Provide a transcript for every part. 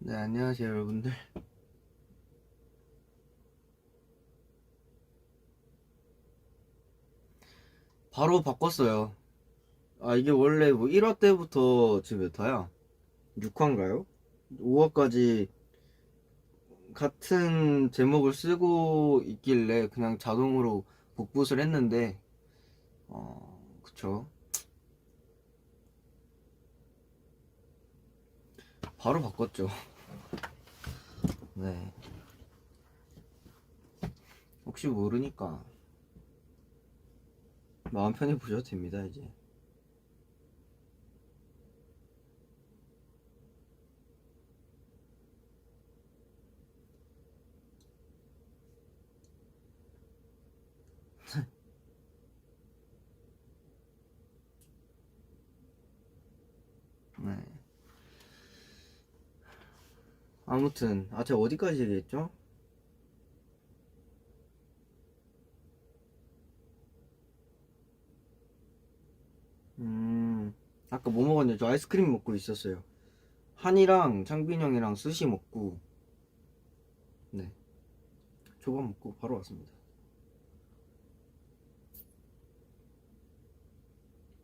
네, 안녕하세요, 여러분들. 바로 바꿨어요. 아, 이게 원래 뭐 1화 때부터 지금 몇 화야? 6화인가요? 5화까지 같은 제목을 쓰고 있길래 그냥 자동으로 복붙을 했는데, 그쵸. 바로 바꿨죠. 네. 혹시 모르니까 마음 편히 보셔도 됩니다, 이제. 네. 아무튼, 제가 어디까지 얘기했죠? 음, 아까 뭐 먹었냐? 저 아이스크림 먹고 있었어요. 한이랑 창빈 형이랑 스시 먹고, 네. 조밥 먹고 바로 왔습니다.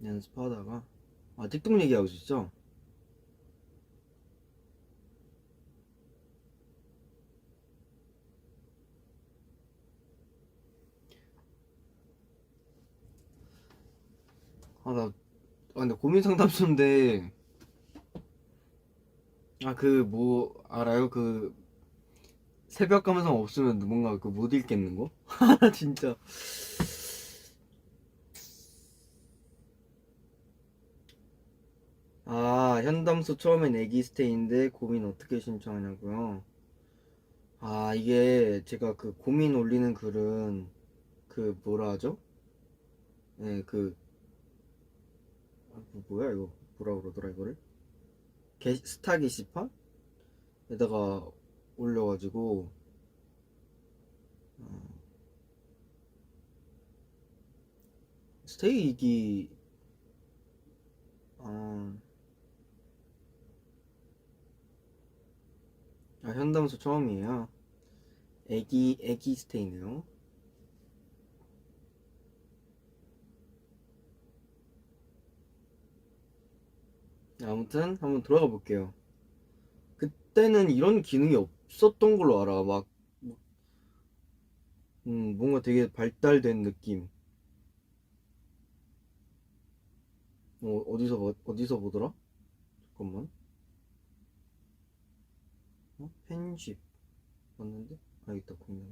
연습하다가 틱톡 얘기하고 있었죠? 나 근데 고민 상담소인데 그 뭐 알아요? 그 새벽 감성 없으면 뭔가 그 못 읽겠는 거? 진짜. 현담소 처음엔 애기스테인데 고민 어떻게 신청하냐고요? 이게 제가 그 고민 올리는 글은 그 뭐라 하죠? 네, 뭐야 이거, 뭐라 그러더라 이거를? 스타 게시판에다가 올려가지고 어, 스테이기 아, 현담소 처음이에요. 애기 스테이네요. 아무튼 한번 들어가 볼게요. 그때는 이런 기능이 없었던 걸로 알아. 막 뭔가 되게 발달된 느낌. 어디서 보더라? 잠깐만. 팬십 맞는데? 있다, 공략.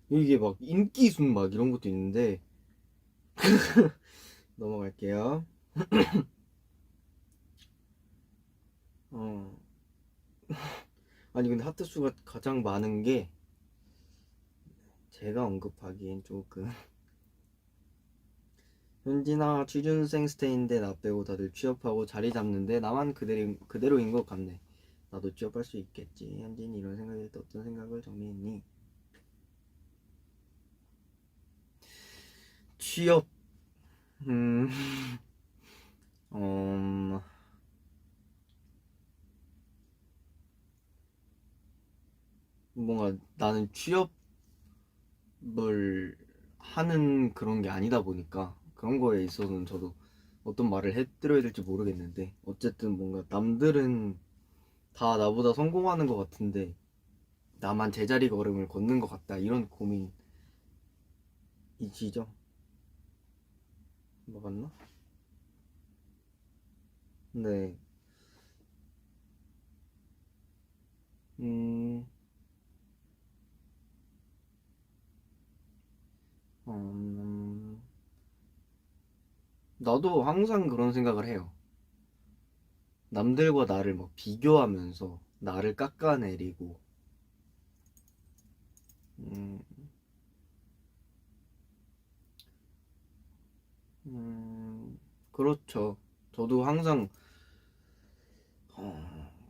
이게 막 인기순 막 이런 것도 있는데 넘어갈게요. 어 아니 근데 하트 수가 가장 많은 게 제가 언급하기엔 조금 현진아 취준생 스테인데 나 빼고 다들 취업하고 자리 잡는데 나만 그대로인 것 같네. 나도 취업할 수 있겠지. 현진이 이런 생각일 때 어떤 생각을 정리했니? 취업. 음, 음, 뭔가 나는 취업을 하는 그런 게 아니다 보니까 그런 거에 있어서는 저도 어떤 말을 해드려야 될지 모르겠는데 어쨌든 뭔가 남들은 다 나보다 성공하는 것 같은데 나만 제자리 걸음을 걷는 것 같다 이런 고민이지죠. 맞나? 네. 음, 음, 나도 항상 그런 생각을 해요. 남들과 나를 막 비교하면서 나를 깎아내리고, 음, 그렇죠. 저도 항상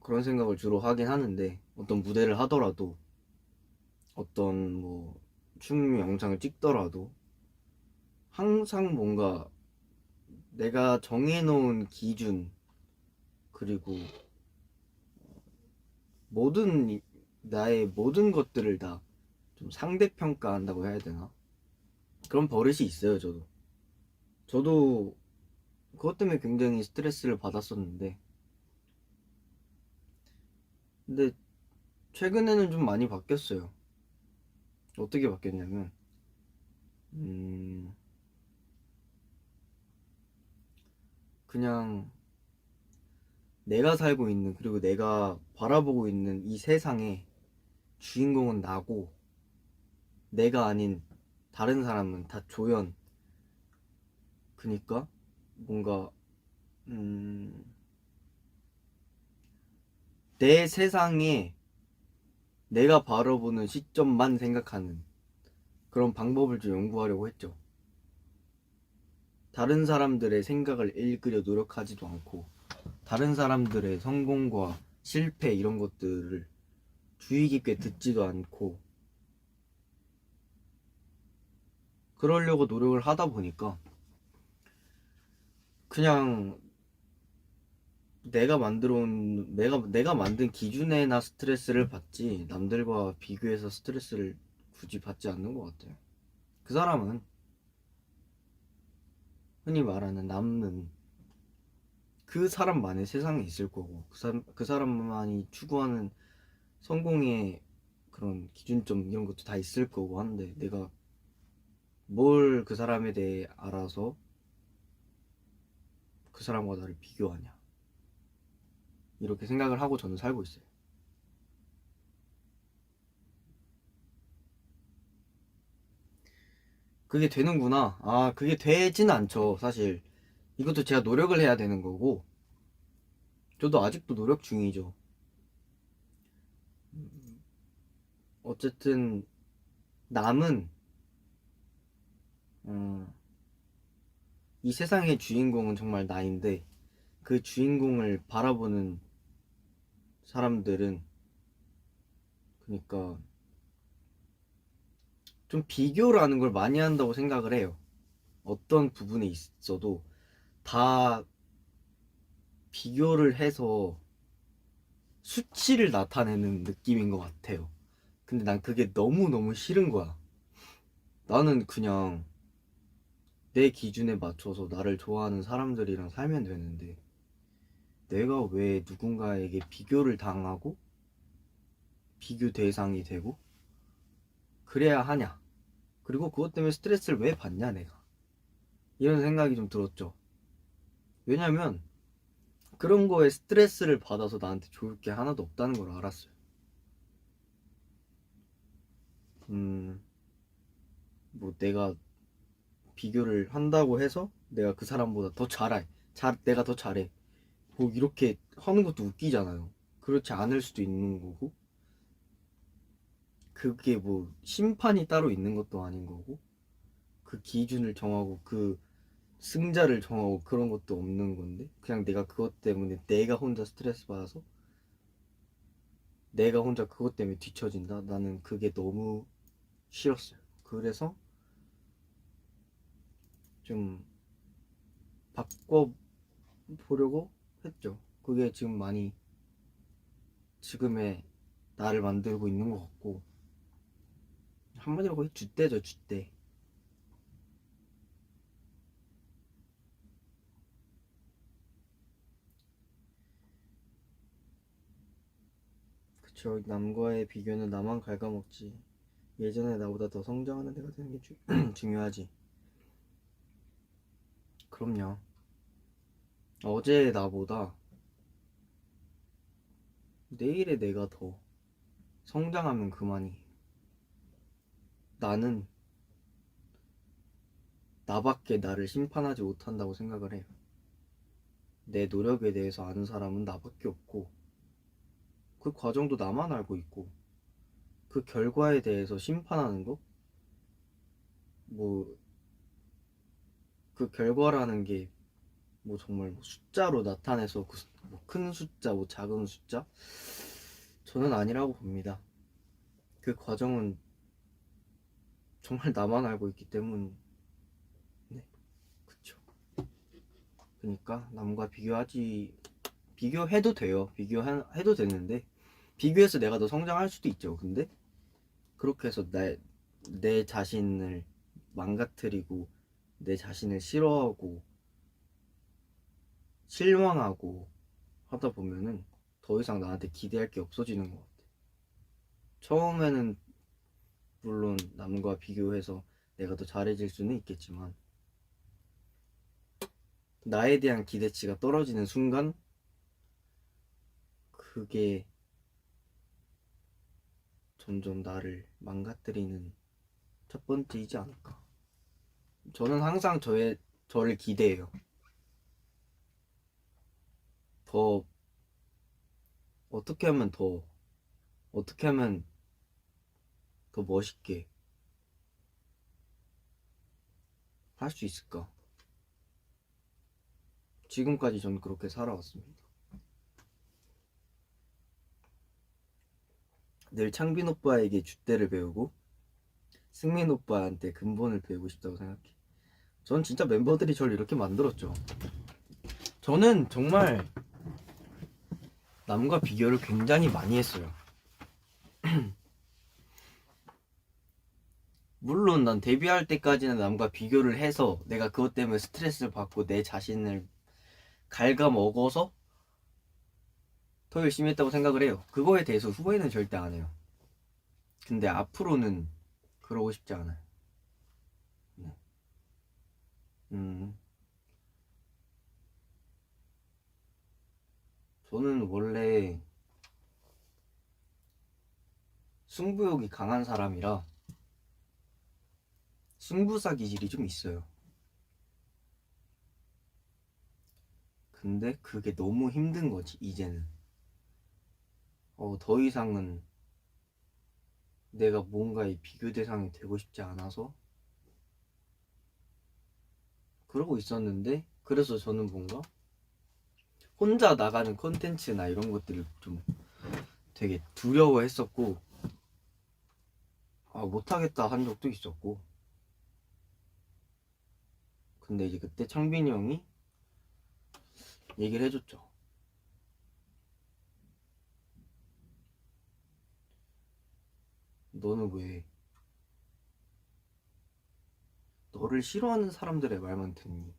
그런 생각을 주로 하긴 하는데, 어떤 무대를 하더라도, 어떤 뭐, 춤 영상을 찍더라도, 항상 뭔가 내가 정해놓은 기준, 그리고 나의 모든 것들을 다 좀 상대평가한다고 해야 되나? 그런 버릇이 있어요, 저도 그것 때문에 굉장히 스트레스를 받았었는데, 근데 최근에는 좀 많이 바뀌었어요. 어떻게 바뀌었냐면, 음, 그냥 내가 살고 있는, 그리고 내가 바라보고 있는 이 세상의 주인공은 나고, 내가 아닌 다른 사람은 다 조연. 그니까 뭔가 음, 내 세상에 내가 바라보는 시점만 생각하는 그런 방법을 좀 연구하려고 했죠. 다른 사람들의 생각을 읽으려 노력하지도 않고, 다른 사람들의 성공과 실패 이런 것들을 주의 깊게 듣지도 않고, 그러려고 노력을 하다 보니까 그냥 내가 만든 기준에나 스트레스를 받지, 남들과 비교해서 스트레스를 굳이 받지 않는 것 같아요. 그 사람은, 흔히 말하는 남은 그 사람만의 세상에 있을 거고, 그 사람만이 추구하는 성공의 그런 기준점 이런 것도 다 있을 거고 한데, 내가 뭘 그 사람에 대해 알아서 그 사람과 나를 비교하냐, 이렇게 생각을 하고 저는 살고 있어요. 그게 되는구나. 아, 그게 되진 않죠, 사실. 이것도 제가 노력을 해야 되는 거고, 저도 아직도 노력 중이죠. 어쨌든 남은 음, 이 세상의 주인공은 정말 나인데, 그 주인공을 바라보는 사람들은, 그러니까 좀 비교라는 걸 많이 한다고 생각을 해요. 어떤 부분에 있어도 다 비교를 해서 수치를 나타내는 느낌인 것 같아요. 근데 난 그게 너무너무 싫은 거야. 나는 그냥 내 기준에 맞춰서 나를 좋아하는 사람들이랑 살면 되는데, 내가 왜 누군가에게 비교를 당하고 비교 대상이 되고 그래야 하냐. 그리고 그것 때문에 스트레스를 왜 받냐, 내가. 이런 생각이 좀 들었죠. 왜냐면 그런 거에 스트레스를 받아서 나한테 좋을 게 하나도 없다는 걸 알았어요. 음, 뭐 내가 비교를 한다고 해서 내가 그 사람보다 더 내가 더 잘해. 뭐 이렇게 하는 것도 웃기잖아요. 그렇지 않을 수도 있는 거고, 그게 뭐 심판이 따로 있는 것도 아닌 거고, 그 기준을 정하고 그 승자를 정하고 그런 것도 없는 건데, 그냥 내가 그것 때문에 내가 혼자 스트레스 받아서 내가 혼자 그것 때문에 뒤처진다? 나는 그게 너무 싫었어요. 그래서 좀 바꿔보려고 했죠. 그게 지금 많이 지금의 나를 만들고 있는 것 같고, 한마디로 거의 줏대죠, 줏대. 그쵸. 남과의 비교는 나만 갉아먹지. 예전에 나보다 더 성장하는 애가 되는 게 중요하지. 그럼요. 어제의 나보다 내일의 내가 더 성장하면 그만이. 나는 나밖에 나를 심판하지 못한다고 생각을 해요. 내 노력에 대해서 아는 사람은 나밖에 없고, 그 과정도 나만 알고 있고, 그 결과에 대해서 심판하는 거? 뭐, 그 결과라는 게 뭐 정말 뭐 숫자로 나타내서 뭐큰 숫자, 뭐 작은 숫자? 저는 아니라고 봅니다. 그 과정은 정말 나만 알고 있기 때문에, 그쵸. 그러니까 남과 비교해도 돼요. 비교해도 되는데, 비교해서 내가 더 성장할 수도 있죠. 근데 그렇게 해서 내 자신을 망가뜨리고 내 자신을 싫어하고 실망하고 하다 보면은 더 이상 나한테 기대할 게 없어지는 것 같아. 처음에는 물론 남과 비교해서 내가 더 잘해질 수는 있겠지만 나에 대한 기대치가 떨어지는 순간 그게 점점 나를 망가뜨리는 첫 번째이지 않을까. 저는 항상 저를 기대해요. 더 어떻게 하면 더 어떻게 하면 더 멋있게 할 수 있을까? 지금까지 저는 그렇게 살아왔습니다. 늘 창빈 오빠에게 줏대를 배우고 승민 오빠한테 근본을 배우고 싶다고 생각해. 전 진짜 멤버들이 저를 이렇게 만들었죠. 저는 정말 남과 비교를 굉장히 많이 했어요. 물론 난 데뷔할 때까지는 남과 비교를 해서 내가 그것 때문에 스트레스를 받고 내 자신을 갉아먹어서 더 열심히 했다고 생각을 해요. 그거에 대해서 후회는 절대 안 해요. 근데 앞으로는 그러고 싶지 않아요. 네. 저는 원래 승부욕이 강한 사람이라 승부사 기질이 좀 있어요. 근데 그게 너무 힘든 거지, 이제는. 더 이상은 내가 뭔가의 비교 대상이 되고 싶지 않아서 그러고 있었는데, 그래서 저는 뭔가 혼자 나가는 콘텐츠나 이런 것들을 좀 되게 두려워했었고, 못하겠다 한 적도 있었고. 근데 이제 그때 창빈이 형이 얘기를 해줬죠. 너는 왜 너를 싫어하는 사람들의 말만 듣니?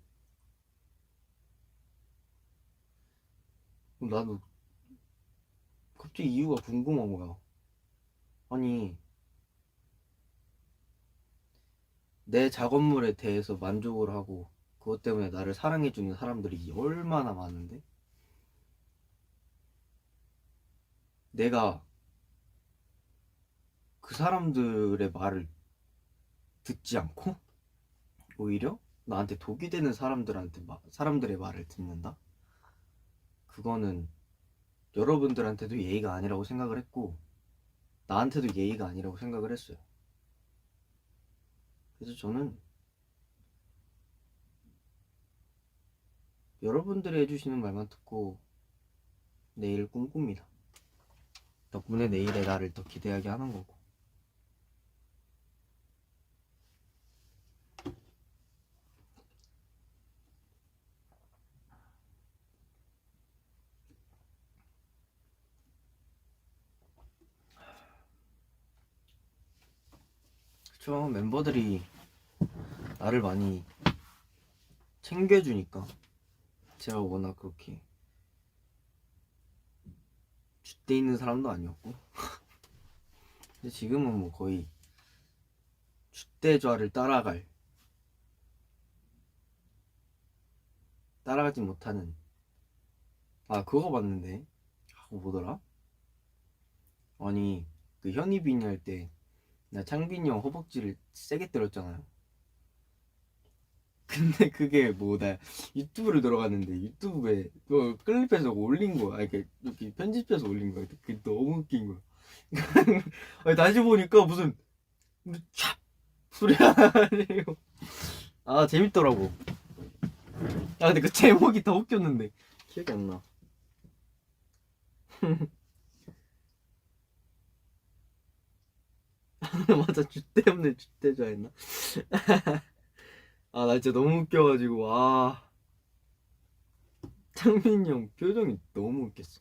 나도 갑자기 이유가 궁금한 거야. 아니, 내 작업물에 대해서 만족을 하고 그것 때문에 나를 사랑해주는 사람들이 얼마나 많은데 내가 그 사람들의 말을 듣지 않고 오히려 나한테 독이 되는 사람들의 말을 듣는다? 그거는 여러분들한테도 예의가 아니라고 생각을 했고 나한테도 예의가 아니라고 생각을 했어요. 그래서 저는 여러분들이 해주시는 말만 듣고 내일을 꿈꿉니다. 덕분에 내일의 나를 더 기대하게 하는 거고. 그쵸, 멤버들이 나를 많이 챙겨주니까 제가 워낙 그렇게 줏대 있는 사람도 아니었고 근데 지금은 뭐 거의 줏대좌를 따라가지 못하는. 그거 봤는데 그거 뭐더라? 아니 그 현이빈이 할 때 나 창빈이 형 허벅지를 세게 때렸잖아요. 근데 그게 뭐 나 유튜브를 들어갔는데 유튜브에 그 클립해서 올린 거야. 이렇게 편집해서 올린 거야. 그게 너무 웃긴 거야. 아니, 다시 보니까 무슨 촥 소리가 나네요. 재밌더라고. 근데 그 제목이 더 웃겼는데 기억이 안 나. 맞아, 줏대 없는 줏대 좋아했나? 나 진짜 너무 웃겨가지고 창민이 형 표정이 너무 웃겼어.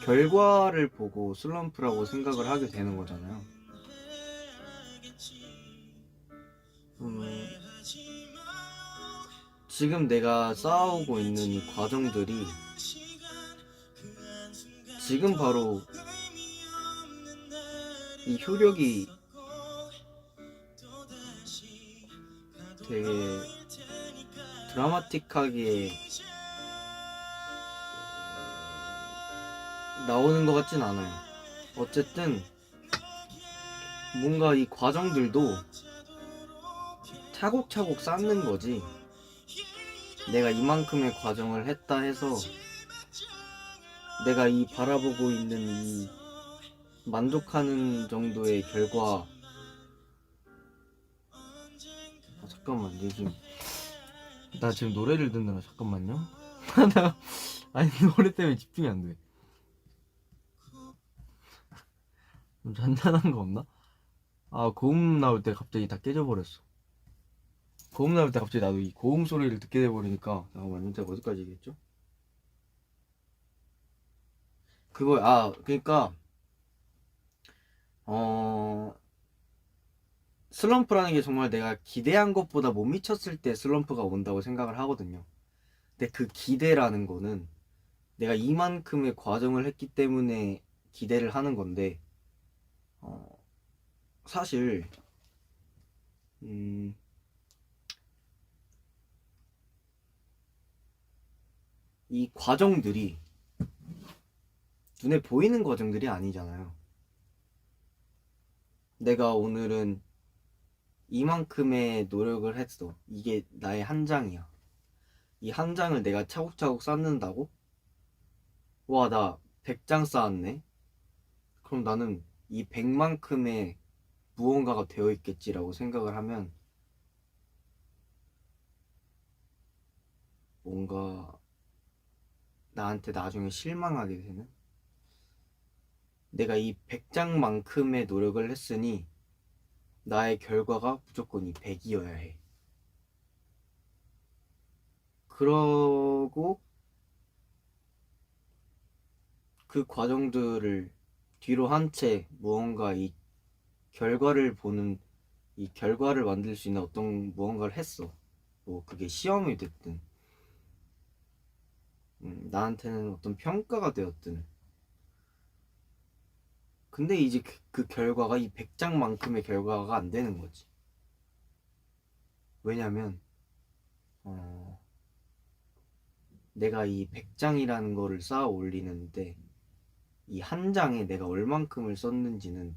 결과를 보고 슬럼프라고 생각을 하게 되는 거잖아요. 지금 내가 쌓아오고 있는 이 과정들이 지금 바로 이 효력이 되게 드라마틱하게 나오는 것 같진 않아요. 어쨌든 뭔가 이 과정들도 차곡차곡 쌓는 거지, 내가 이만큼의 과정을 했다 해서 내가 이 바라보고 있는 이 만족하는 정도의 결과. 잠깐만, 나 지금 노래를 듣느라 잠깐만요. 아니 노래 때문에 집중이 안 돼. 좀 잔잔한 거 없나? 고음 나올 때 갑자기 다 깨져버렸어. 고음 나올 때 갑자기 나도 이 고음 소리를 듣게 돼버리니까. 잠깐만요, 제가 어디까지 얘기했죠? 그니까 슬럼프라는 게 정말 내가 기대한 것보다 못 미쳤을 때 슬럼프가 온다고 생각을 하거든요. 근데 그 기대라는 거는 내가 이만큼의 과정을 했기 때문에 기대를 하는 건데, 사실 이 과정들이 눈에 보이는 과정들이 아니잖아요. 내가 오늘은 이만큼의 노력을 했어. 이게 나의 한 장이야. 이 한 장을 내가 차곡차곡 쌓는다고? 와, 나 100장 쌓았네? 그럼 나는 이 100만큼의 무언가가 되어 있겠지라고 생각을 하면 뭔가 나한테 나중에 실망하게 되는? 내가 이 100장만큼의 노력을 했으니 나의 결과가 무조건 이 100이어야 해. 그러고 그 과정들을 뒤로 한 채 무언가 이 결과를 보는, 이 결과를 만들 수 있는 어떤 무언가를 했어. 뭐 그게 시험이 됐든 나한테는 어떤 평가가 되었든. 근데 이제 그 결과가 이 100장만큼의 결과가 안 되는 거지. 왜냐면 내가 이 100장이라는 거를 쌓아 올리는데 이 한 장에 내가 얼만큼을 썼는지는,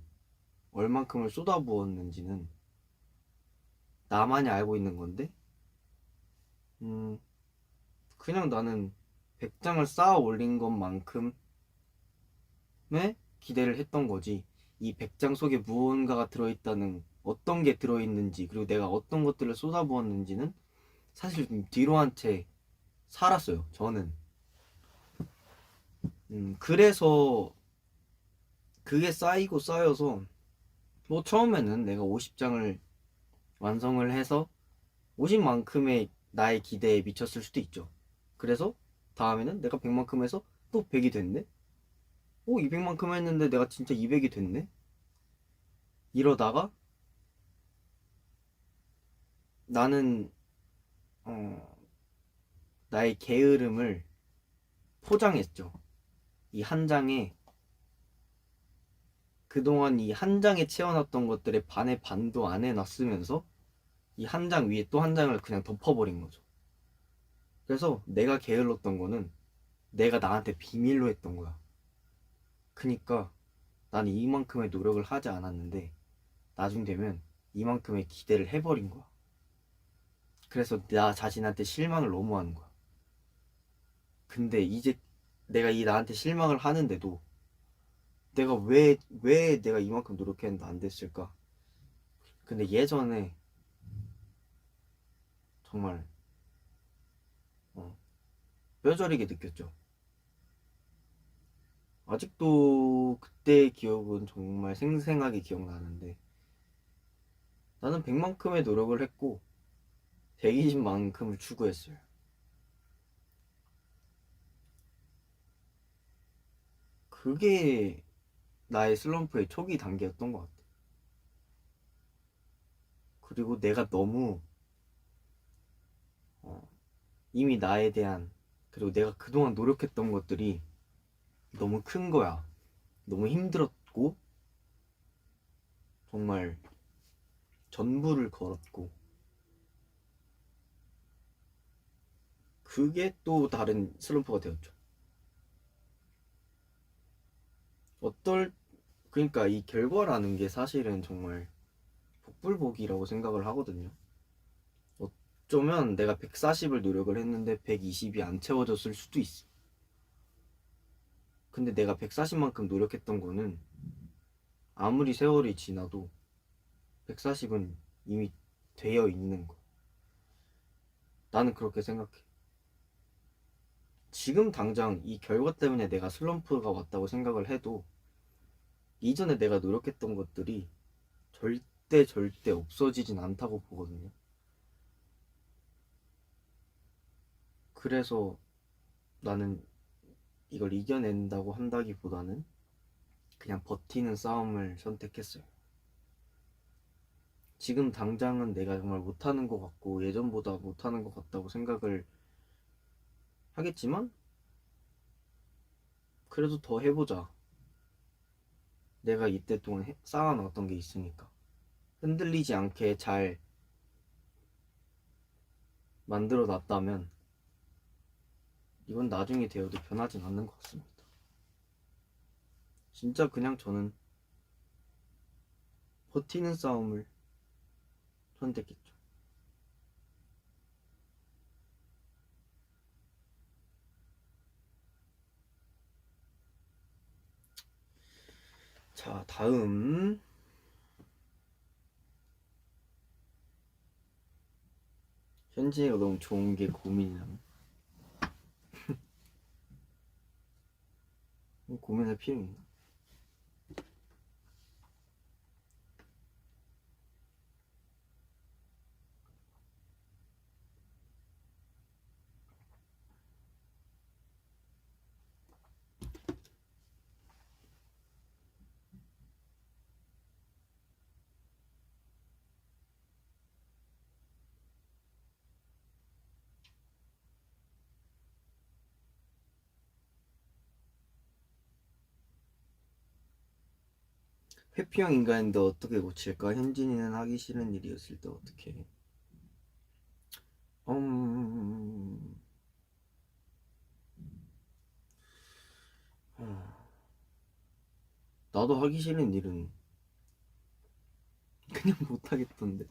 얼만큼을 쏟아부었는지는 나만이 알고 있는 건데, 그냥 나는 100장을 쌓아 올린 것만큼의 기대를 했던 거지. 이 100장 속에 무언가가 들어있다는, 어떤 게 들어있는지, 그리고 내가 어떤 것들을 쏟아부었는지는 사실 좀 뒤로 한 채 살았어요, 저는. 그래서 그게 쌓이고 쌓여서 뭐 처음에는 내가 50장을 완성을 해서 50만큼의 나의 기대에 미쳤을 수도 있죠. 그래서 다음에는 내가 100만큼 해서 또 100이 됐네? 200만큼 했는데 내가 진짜 200이 됐네? 이러다가 나는 나의 게으름을 포장했죠. 이 한 장에, 그동안 이 한 장에 채워놨던 것들의 반의 반도 안 해놨으면서 이 한 장 위에 또 한 장을 그냥 덮어버린 거죠. 그래서 내가 게을렀던 거는 내가 나한테 비밀로 했던 거야. 그니까 나는 이만큼의 노력을 하지 않았는데 나중 되면 이만큼의 기대를 해버린 거야. 그래서 나 자신한테 실망을 너무 하는 거야. 근데 이제 내가 이 나한테 실망을 하는데도 내가 왜 내가 이만큼 노력했는데 안 됐을까? 근데 예전에 정말 뼈저리게 느꼈죠. 아직도 그때의 기억은 정말 생생하게 기억나는데, 나는 100만큼의 노력을 했고 120만큼을 추구했어요. 그게 나의 슬럼프의 초기 단계였던 것 같아. 그리고 내가 너무 어, 이미 나에 대한, 그리고 내가 그동안 노력했던 것들이 너무 큰 거야. 너무 힘들었고 정말 전부를 걸었고, 그게 또 다른 슬럼프가 되었죠. 어떨 그러니까 이 결과라는 게 사실은 정말 복불복이라고 생각을 하거든요. 어쩌면 내가 140을 노력을 했는데 120이 안 채워졌을 수도 있어. 근데 내가 140만큼 노력했던 거는 아무리 세월이 지나도 140은 이미 되어 있는 거. 나는 그렇게 생각해. 지금 당장 이 결과 때문에 내가 슬럼프가 왔다고 생각을 해도 이전에 내가 노력했던 것들이 절대 없어지진 않다고 보거든요. 그래서 나는 이걸 이겨낸다고 한다기보다는 그냥 버티는 싸움을 선택했어요. 지금 당장은 내가 정말 못하는 것 같고 예전보다 못하는 것 같다고 생각을 하겠지만, 그래도 더 해보자. 내가 이때 동안 쌓아놨던 게 있으니까 흔들리지 않게 잘 만들어 놨다면 이건 나중에 되어도 변하진 않는 것 같습니다. 진짜 그냥 저는 버티는 싸움을 선택했죠. 자, 다음. 현지가 너무 좋은 게 고민이라면 고민할 필요 있나? 회피형 인간인데 어떻게 고칠까? 현진이는 하기 싫은 일이었을 때 어떻게 해? 음... 나도 하기 싫은 일은 그냥 못하겠던데.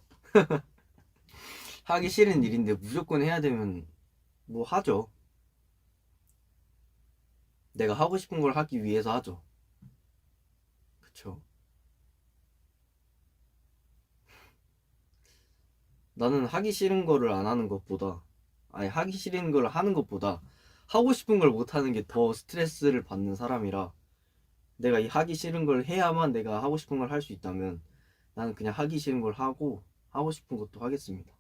하기 싫은 일인데 무조건 해야 되면 뭐 하죠. 내가 하고 싶은 걸 하기 위해서 하죠. 그쵸? 나는 하기 싫은 거를 안 하는 것보다, 아니 하기 싫은 걸 하는 것보다 하고 싶은 걸 못 하는 게 더 스트레스를 받는 사람이라, 내가 이 하기 싫은 걸 해야만 내가 하고 싶은 걸 할 수 있다면 나는 그냥 하기 싫은 걸 하고 하고 싶은 것도 하겠습니다.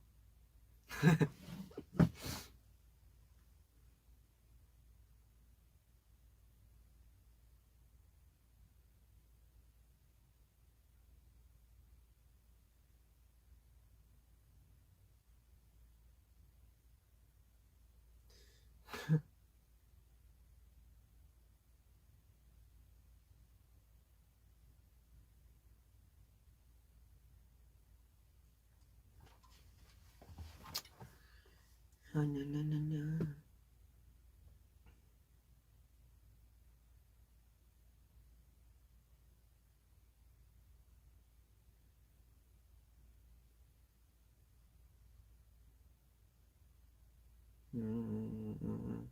음...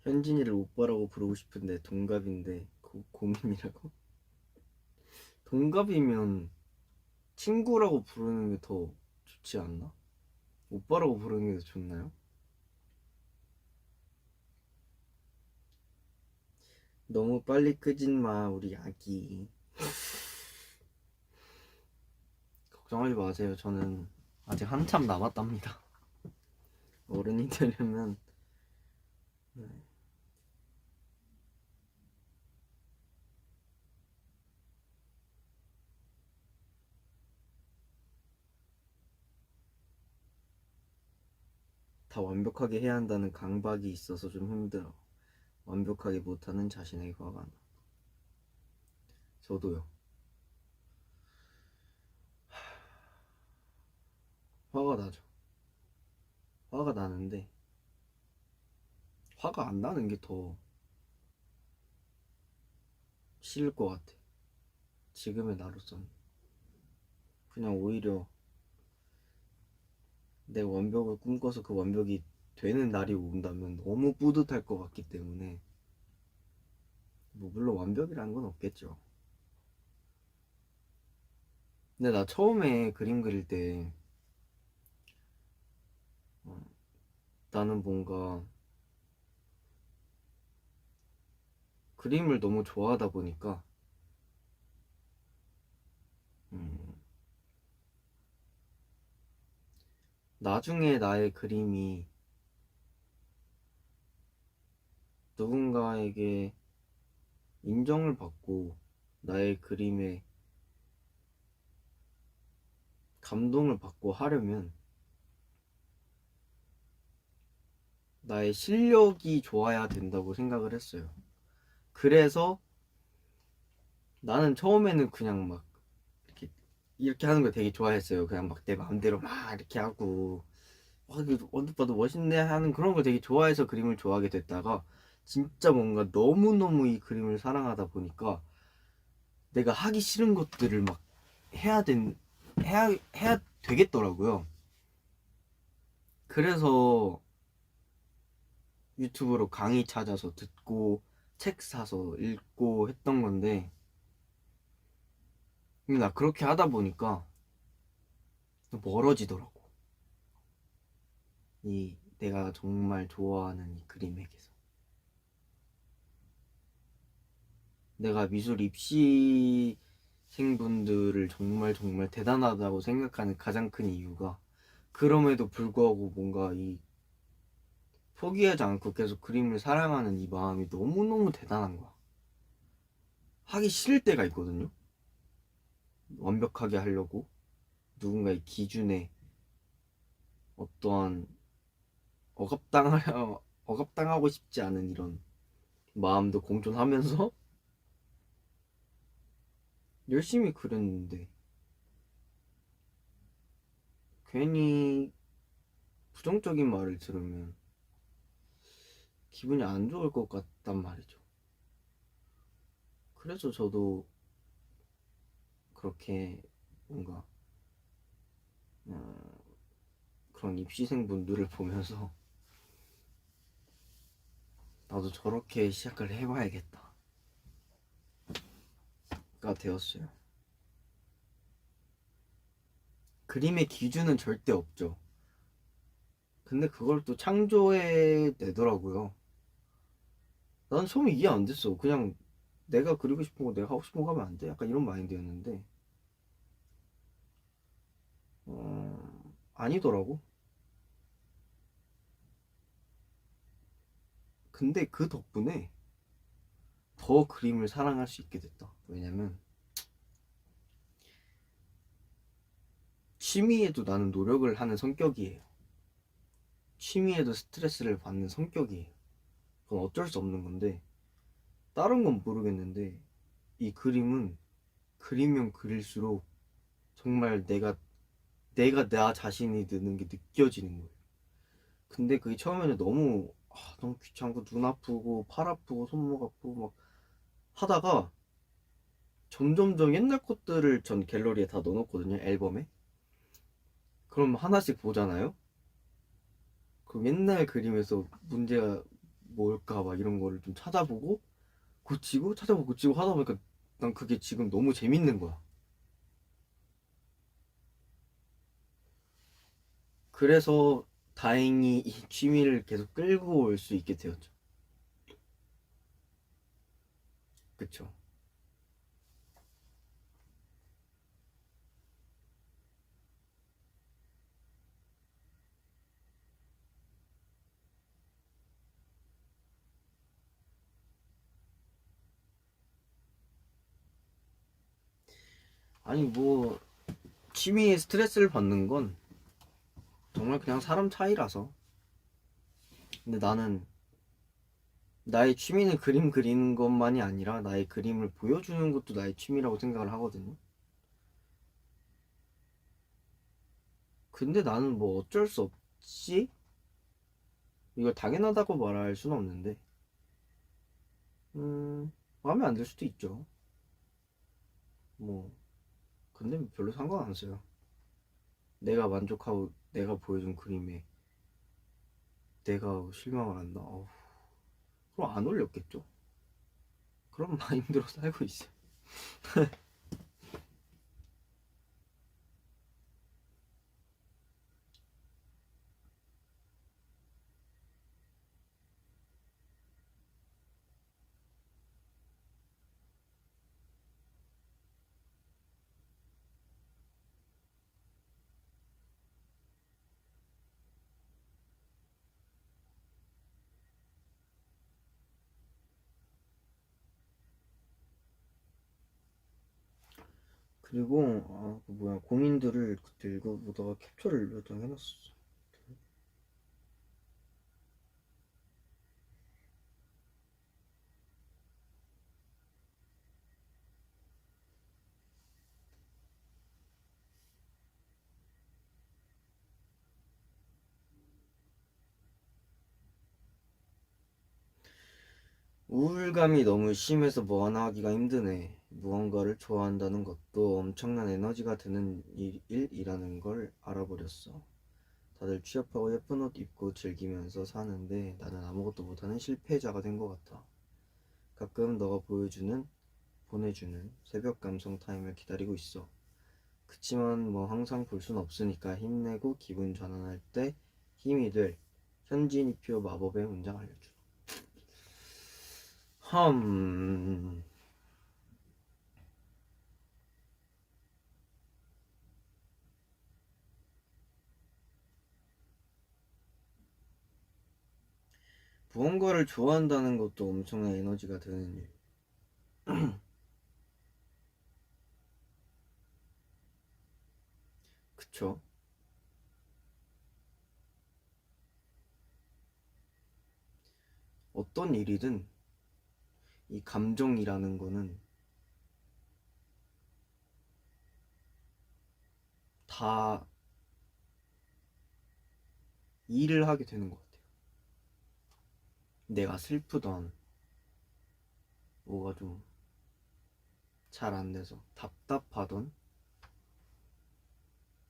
현진이를 오빠라고 부르고 싶은데 동갑인데 고민이라고? 동갑이면 친구라고 부르는 게 더 좋지 않나? 오빠라고 부르는 게 더 좋나요? 너무 빨리 크진 마, 우리 아기. 걱정하지 마세요. 저는 아직 한참 남았답니다. 어른이 되려면. 네. 다 완벽하게 해야 한다는 강박이 있어서 좀 힘들어. 완벽하게 못하는 자신에게 화가 나. 저도요. 화가 나죠. 화가 나는데 화가 안 나는 게 더 싫을 것 같아. 지금의 나로서는 그냥 오히려 내 완벽을 꿈꿔서 그 완벽이 되는 날이 온다면 너무 뿌듯할 것 같기 때문에, 뭐 물론 완벽이라는 건 없겠죠. 근데 나 처음에 그림 그릴 때 어, 나는 뭔가 그림을 너무 좋아하다 보니까 음, 나중에 나의 그림이 누군가에게 인정을 받고 나의 그림에 감동을 받고 하려면 나의 실력이 좋아야 된다고 생각을 했어요. 그래서 나는 처음에는 그냥 막 이렇게 하는 걸 되게 좋아했어요. 그냥 막 내 마음대로 막 이렇게 하고 이거 언뜻 봐도 멋있네 하는 그런 걸 되게 좋아해서 그림을 좋아하게 됐다가 진짜 뭔가 너무너무 이 그림을 사랑하다 보니까 내가 하기 싫은 것들을 막 해야 된 해야 되겠더라고요. 그래서 유튜브로 강의 찾아서 듣고 책 사서 읽고 했던 건데, 근데 나 그렇게 하다 보니까 멀어지더라고. 이 내가 정말 좋아하는 이 그림에게서. 내가 미술 입시생분들을 정말 정말 대단하다고 생각하는 가장 큰 이유가, 그럼에도 불구하고 뭔가 이 포기하지 않고 계속 그림을 사랑하는 이 마음이 너무너무 대단한 거야. 하기 싫을 때가 있거든요. 완벽하게 하려고 누군가의 기준에 어떠한 억압당하고 싶지 않은 이런 마음도 공존하면서 열심히 그렸는데 괜히 부정적인 말을 들으면 기분이 안 좋을 것 같단 말이죠. 그래서 저도 그렇게 뭔가 어, 그런 입시생분들을 보면서 나도 저렇게 시작을 해봐야겠다가 되었어요. 그림의 기준은 절대 없죠. 근데 그걸 또 창조해 내더라고요. 난 처음에 이해 안 됐어. 그냥 내가 그리고 싶은 거 내가 하고 싶은 거 하면 안 돼? 약간 이런 마인드였는데 아니더라고. 근데 그 덕분에 더 그림을 사랑할 수 있게 됐다. 왜냐면 취미에도 나는 노력을 하는 성격이에요. 취미에도 스트레스를 받는 성격이에요. 그건 어쩔 수 없는 건데, 다른 건 모르겠는데 이 그림은 그리면 그릴수록 정말 내가 나 자신이 느는 게 느껴지는 거예요. 근데 그게 처음에는 너무 귀찮고 눈 아프고 팔 아프고 손목 아프고 막 하다가 점점점 옛날 것들을 전 갤러리에 다 넣어놓거든요, 앨범에. 그럼 하나씩 보잖아요. 그럼 옛날 그림에서 문제가 뭘까 막 이런 거를 좀 찾아보고 고치고 찾아보고 고치고 하다 보니까 난 그게 지금 너무 재밌는 거야. 그래서 다행히 이 취미를 계속 끌고 올 수 있게 되었죠. 그쵸. 아니 뭐 취미에 스트레스를 받는 건 정말 그냥 사람 차이라서. 근데 나는 나의 취미는 그림 그리는 것만이 아니라 나의 그림을 보여주는 것도 나의 취미라고 생각을 하거든요. 근데 나는 뭐 어쩔 수 없지? 이걸 당연하다고 말할 수는 없는데, 마음에 안 들 수도 있죠. 뭐, 근데 별로 상관 안 써요. 내가 만족하고 내가 보여준 그림에 내가 실망을 한다. 그럼 안 올렸겠죠? 그런 마인드로 살고 있어요. 그리고 그 뭐야 고민들을 그때 읽어보다가 캡처를 몇 장 해놨었어. 우울감이 너무 심해서 뭐 하나 하기가 힘드네. 무언가를 좋아한다는 것도 엄청난 에너지가 드는 일이라는 걸 알아버렸어. 다들 취업하고 예쁜 옷 입고 즐기면서 사는데 나는 아무것도 못하는 실패자가 된 것 같아. 가끔 너가 보내주는 새벽 감성 타임을 기다리고 있어. 그치만 뭐 항상 볼 순 없으니까 힘내고 기분 전환할 때 힘이 될 현진이표 마법의 문장 알려줘. 험... 무언가를 좋아한다는 것도 엄청난 에너지가 드는 일. 그쵸? 어떤 일이든 이 감정이라는 거는 다 일을 하게 되는 것 같아요. 내가 슬프던 뭐가 좀 잘 안 돼서 답답하던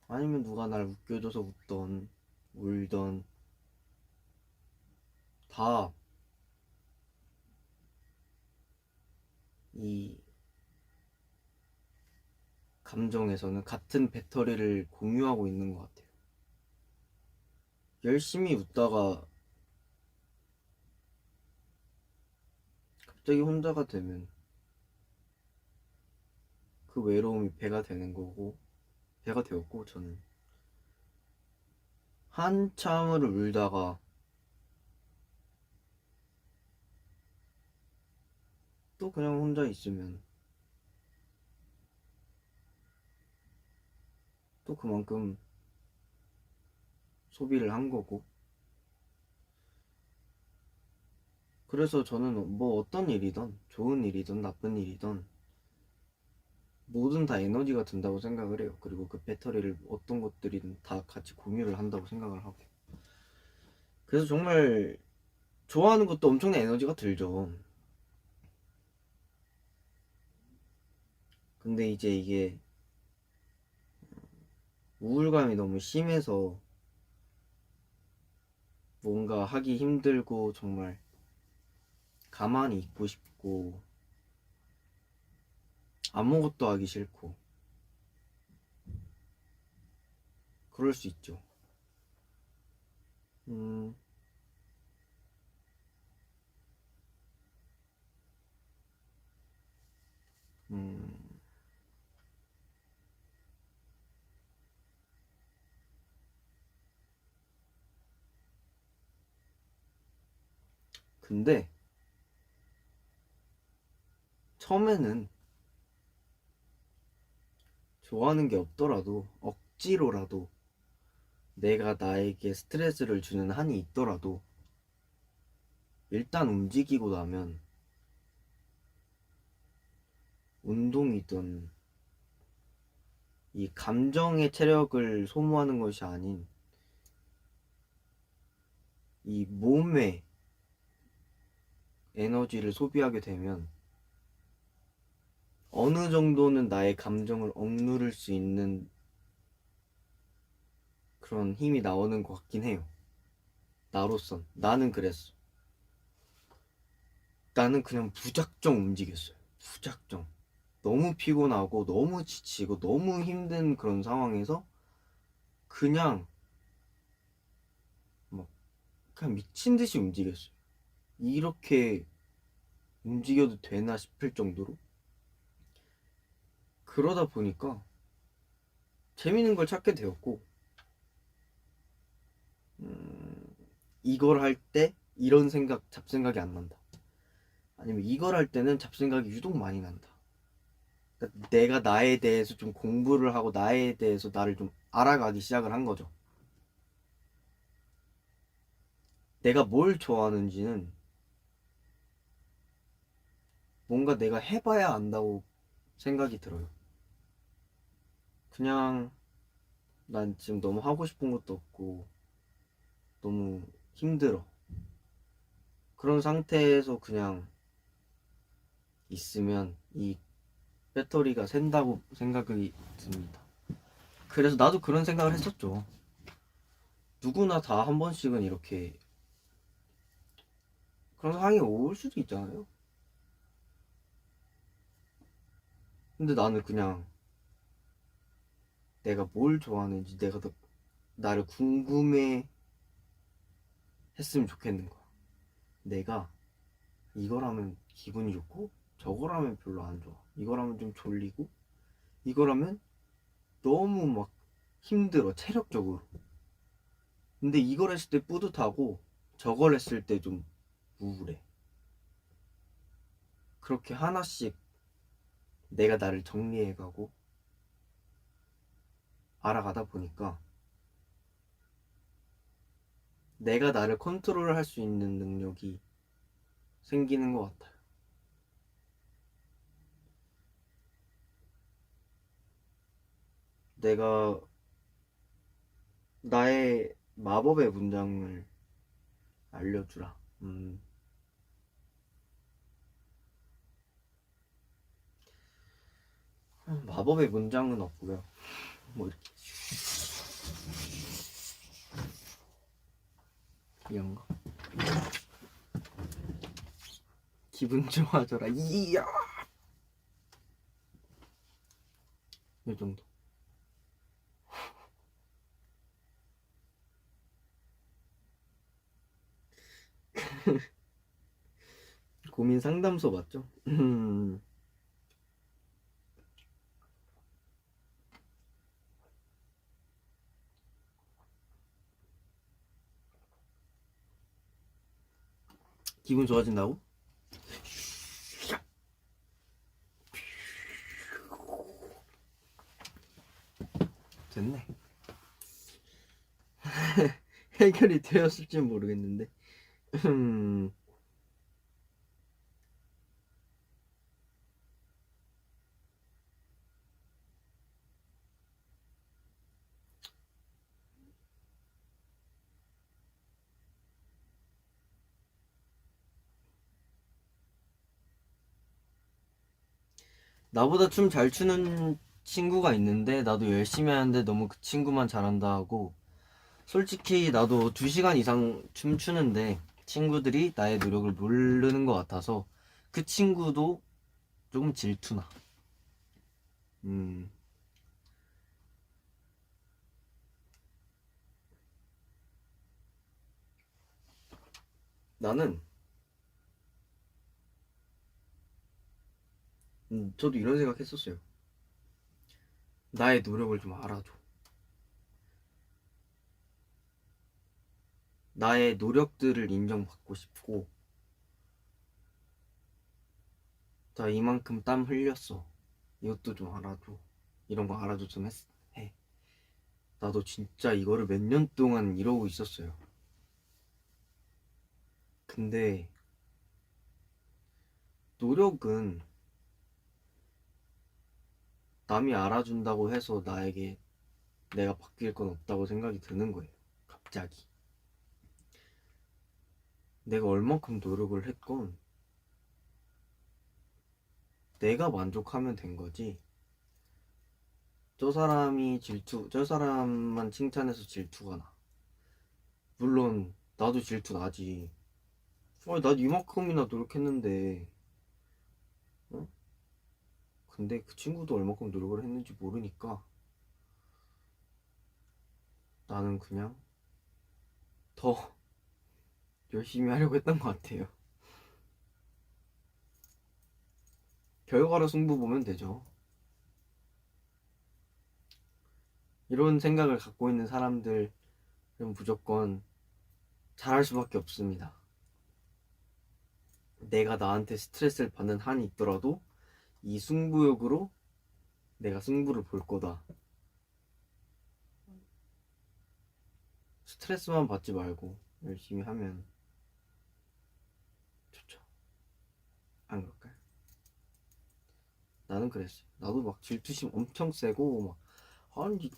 아니면 누가 날 웃겨줘서 웃던 울던 다 이 감정에서는 같은 배터리를 공유하고 있는 것 같아요. 열심히 웃다가 갑자기 혼자가 되면 그 외로움이 배가 되는 거고 배가 되었고 저는 한참을 울다가 또 그냥 혼자 있으면 또 그만큼 소비를 한 거고 그래서 저는 뭐 어떤 일이든 좋은 일이든 나쁜 일이든 뭐든 다 에너지가 든다고 생각을 해요. 그리고 그 배터리를 어떤 것들이든 다 같이 공유를 한다고 생각을 하고 그래서 정말 좋아하는 것도 엄청난 에너지가 들죠. 근데 이제 이게 우울감이 너무 심해서 뭔가 하기 힘들고 정말 가만히 있고 싶고 아무것도 하기 싫고 그럴 수 있죠. 음, 음, 근데 처음에는 좋아하는 게 없더라도 억지로라도 내가 나에게 스트레스를 주는 한이 있더라도 일단 움직이고 나면 운동이든 이 감정의 체력을 소모하는 것이 아닌 이 몸의 에너지를 소비하게 되면 어느 정도는 나의 감정을 억누를 수 있는 그런 힘이 나오는 것 같긴 해요. 나로선 나는 그랬어. 나는 그냥 무작정 움직였어요. 무작정. 너무 피곤하고 너무 지치고 너무 힘든 그런 상황에서 그냥 막 그냥 미친 듯이 움직였어요. 이렇게 움직여도 되나 싶을 정도로. 그러다 보니까 재밌는 걸 찾게 되었고, 이걸 할 때 이런 생각, 잡생각이 안 난다. 아니면 이걸 할 때는 잡생각이 유독 많이 난다. 그러니까 내가 나에 대해서 좀 공부를 하고 나에 대해서 나를 좀 알아가기 시작을 한 거죠. 내가 뭘 좋아하는지는 뭔가 내가 해봐야 안다고 생각이 들어요. 그냥 난 지금 너무 하고 싶은 것도 없고 너무 힘들어. 그런 상태에서 그냥 있으면 이 배터리가 샌다고 생각이 듭니다. 그래서 나도 그런 생각을 했었죠. 누구나 다 한 번씩은 이렇게 그런 상황이 올 수도 있잖아요. 근데 나는 그냥 내가 뭘 좋아하는지 내가 더 나를 궁금해 했으면 좋겠는 거야. 내가 이걸 하면 기분이 좋고 저걸 하면 별로 안 좋아. 이걸 하면 좀 졸리고 이걸 하면 너무 막 힘들어 체력적으로. 근데 이걸 했을 때 뿌듯하고 저걸 했을 때 좀 우울해. 그렇게 하나씩 내가 나를 정리해가고 알아가다 보니까 내가 나를 컨트롤할 수 있는 능력이 생기는 것 같아요. 내가 나의 마법의 문장을 알려주라. 마법의 문장은 없고요. 뭐 이렇게 이런 거. 기분 좋아져라. 이야. 이 정도. 고민 상담소 맞죠? 기분 좋아진다고? 됐네. 해결이 되었을지 모르겠는데. 나보다 춤 잘 추는 친구가 있는데 나도 열심히 하는데 너무 그 친구만 잘한다 하고, 솔직히 나도 2시간 이상 춤추는데 친구들이 나의 노력을 모르는 것 같아서 그 친구도 조금 질투나. 음, 나는 저도 이런 생각 했었어요. 나의 노력을 좀 알아줘. 나의 노력들을 인정받고 싶고, 나 이만큼 땀 흘렸어. 이것도 좀 알아줘. 이런 거 알아줬으면 해. 나도 진짜 이거를 몇 년 동안 이러고 있었어요. 근데 노력은 남이 알아준다고 해서 나에게 내가 바뀔 건 없다고 생각이 드는 거예요. 갑자기. 내가 얼만큼 노력을 했건 내가 만족하면 된 거지. 저 사람만 칭찬해서 질투가 나. 물론 나도 질투 나지. 난 이만큼이나 노력했는데, 어? 근데 그 친구도 얼마큼 노력을 했는지 모르니까 나는 그냥 더 열심히 하려고 했던 것 같아요. 결과로 승부 보면 되죠. 이런 생각을 갖고 있는 사람들은 무조건 잘할 수밖에 없습니다. 내가 나한테 스트레스를 받는 한이 있더라도 이 승부욕으로 내가 승부를 볼 거다. 스트레스만 받지 말고 열심히 하면 좋죠. 안 그럴까요? 나는 그랬어. 나도 막 질투심 엄청 세고 막 아니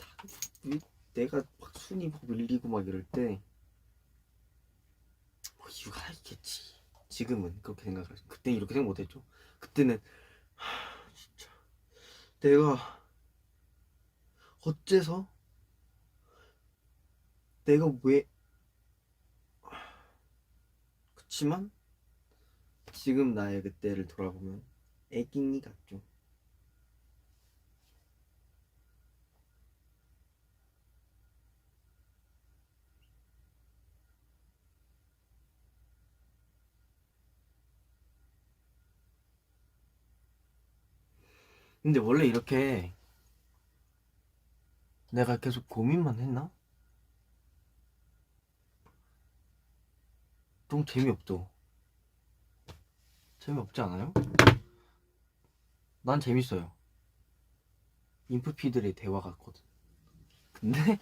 내가 막 순위 막 밀리고 막 이럴 때 뭐 이유가 있겠지. 지금은 그렇게 생각하지. 그때 이렇게 생각 못했죠. 그때는 진짜 내가 어째서 내가 왜 그치만 지금 나의 그때를 돌아보면 애기니 같죠. 근데 원래 이렇게 내가 계속 고민만 했나? 좀 재미없죠. 재미없지 않아요? 난 재밌어요. 인프피들의 대화 같거든. 근데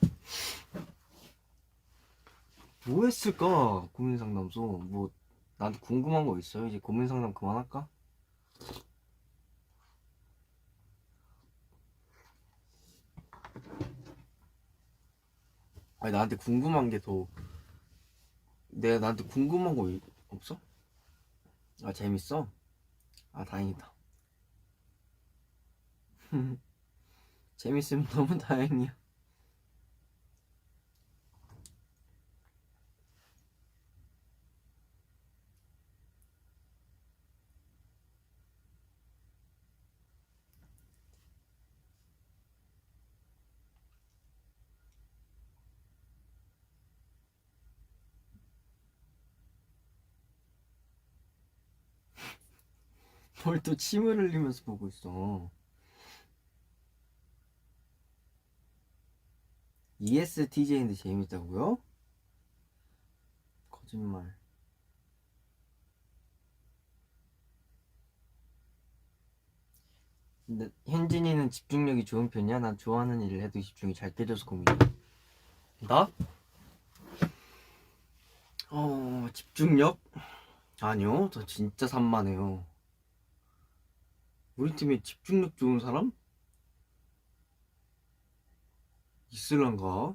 뭐 했을까? 고민 상담소. 뭐 나한테 궁금한 거 있어요? 이제 고민 상담 그만할까? 아니 나한테 궁금한 게 더 내가 나한테 궁금한 거 없어? 아 재밌어? 아 다행이다. 재밌으면 너무 다행이야. 뭘 또 침을 흘리면서 보고 있어. ESTJ인데 재밌다고요? 거짓말. 근데 현진이는 집중력이 좋은 편이야? 난 좋아하는 일을 해도 집중이 잘 깨져서 고민이야. 나? 집중력? 아니요, 저 진짜 산만해요. 우리 팀에 집중력 좋은 사람? 있을란가?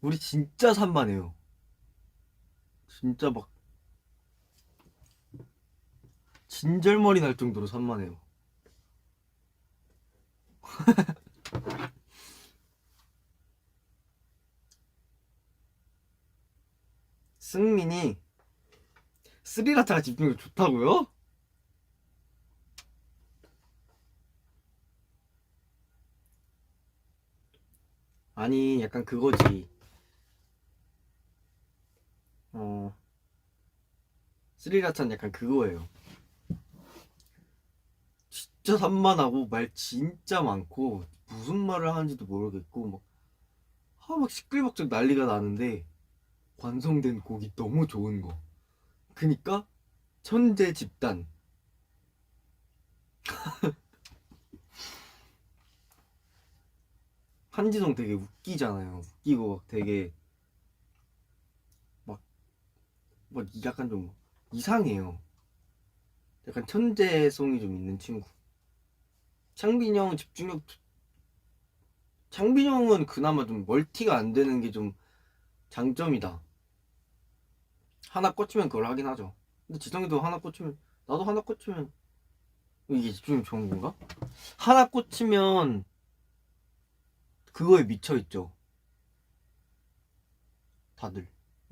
우리 진짜 산만해요. 진짜 막 진절머리 날 정도로 산만해요. 승민이 스리라차가 집중력 좋다고요? 아니 약간 그거지. 어 스리라차는 약간 그거예요. 진짜 산만하고 말 진짜 많고 무슨 말을 하는지도 모르겠고 막 시끌벅적 난리가 나는데 완성된 곡이 너무 좋은 거. 그니까 천재 집단. 한지성 되게 웃기잖아요. 웃기고 막 되게 막, 막 약간 좀 이상해요. 약간 천재성이 좀 있는 친구. 창빈이 형은 집중력, 창빈이 형은 그나마 좀 멀티가 안 되는 게 좀 장점이다. 하나 꽂히면 그걸 하긴 하죠. 근데 지성이도 하나 꽂히면, 나도 하나 꽂히면, 이게 집중력 좋은 건가? 하나 꽂히면 그거에 미쳐있죠. 다들.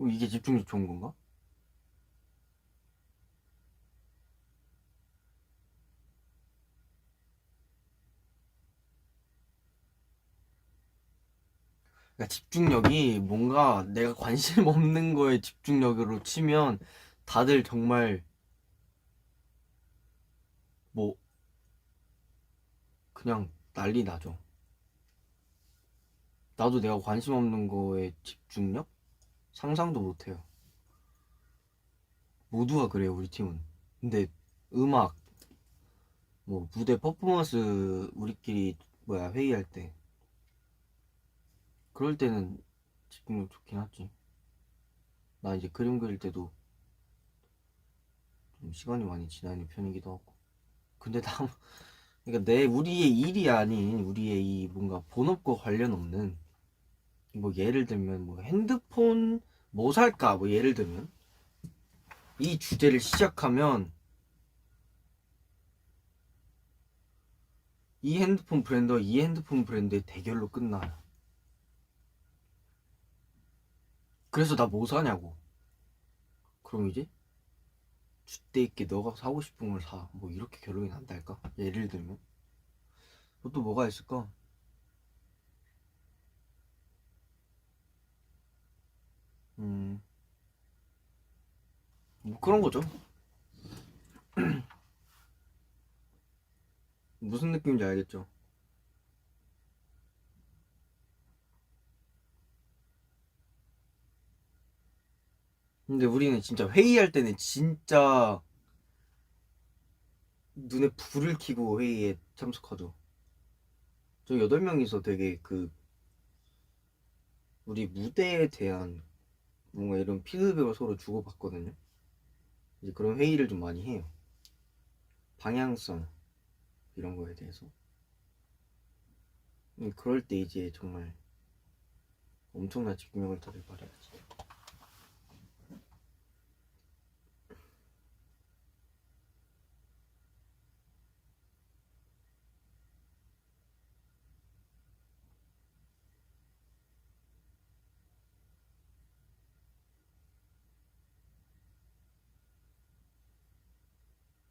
이게 집중력 좋은 건가? 그러니까 집중력이 뭔가 내가 관심 없는 거에 집중력으로 치면 다들 정말 뭐 그냥 난리 나죠. 나도 내가 관심 없는 거에 집중력? 상상도 못 해요. 모두가 그래요, 우리 팀은. 근데 음악, 뭐 무대 퍼포먼스 우리끼리 뭐야 회의할 때 그럴 때는 집중력 좋긴 하지. 나 이제 그림 그릴 때도 좀 시간이 많이 지나는 편이기도 하고. 근데 나 그러니까 내 우리의 일이 아닌 우리의 이 뭔가 본업과 관련 없는 뭐 예를 들면 뭐 핸드폰 뭐 살까 뭐 예를 들면 이 주제를 시작하면 이 핸드폰 브랜드와 이 핸드폰 브랜드의 대결로 끝나요. 그래서 나 뭐 사냐고. 그럼 이제 주대 있게 너가 사고 싶은 걸 사. 뭐 이렇게 결론이 난달까? 예를 들면 또 뭐가 있을까? 음, 뭐 그런 거죠. 무슨 느낌인지 알겠죠? 근데 우리는 진짜 회의할 때는 진짜 눈에 불을 켜고 회의에 참석하죠. 저 8명이서 되게 그 우리 무대에 대한 뭔가 이런 피드백을 서로 주고받거든요. 이제 그런 회의를 좀 많이 해요. 방향성 이런 거에 대해서. 그럴 때 이제 정말 엄청난 집중력을 다들 발휘하지.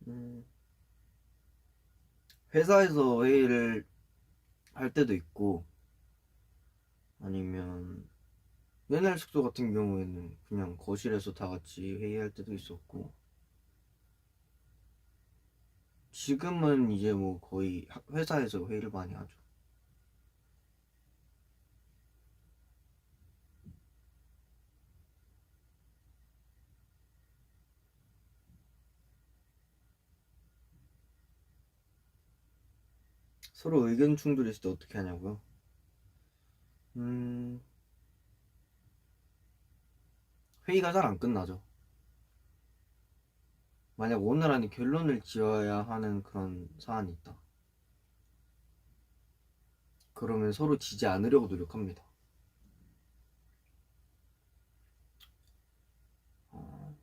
음, 회사에서 회의를 할 때도 있고 아니면 옛날 숙소 같은 경우에는 그냥 거실에서 다 같이 회의할 때도 있었고 지금은 이제 뭐 거의 회사에서 회의를 많이 하죠. 서로 의견 충돌 있을 때 어떻게 하냐고요? 음, 회의가 잘 안 끝나죠. 만약 오늘 안에 결론을 지어야 하는 그런 사안이 있다. 그러면 서로 지지 않으려고 노력합니다. 어,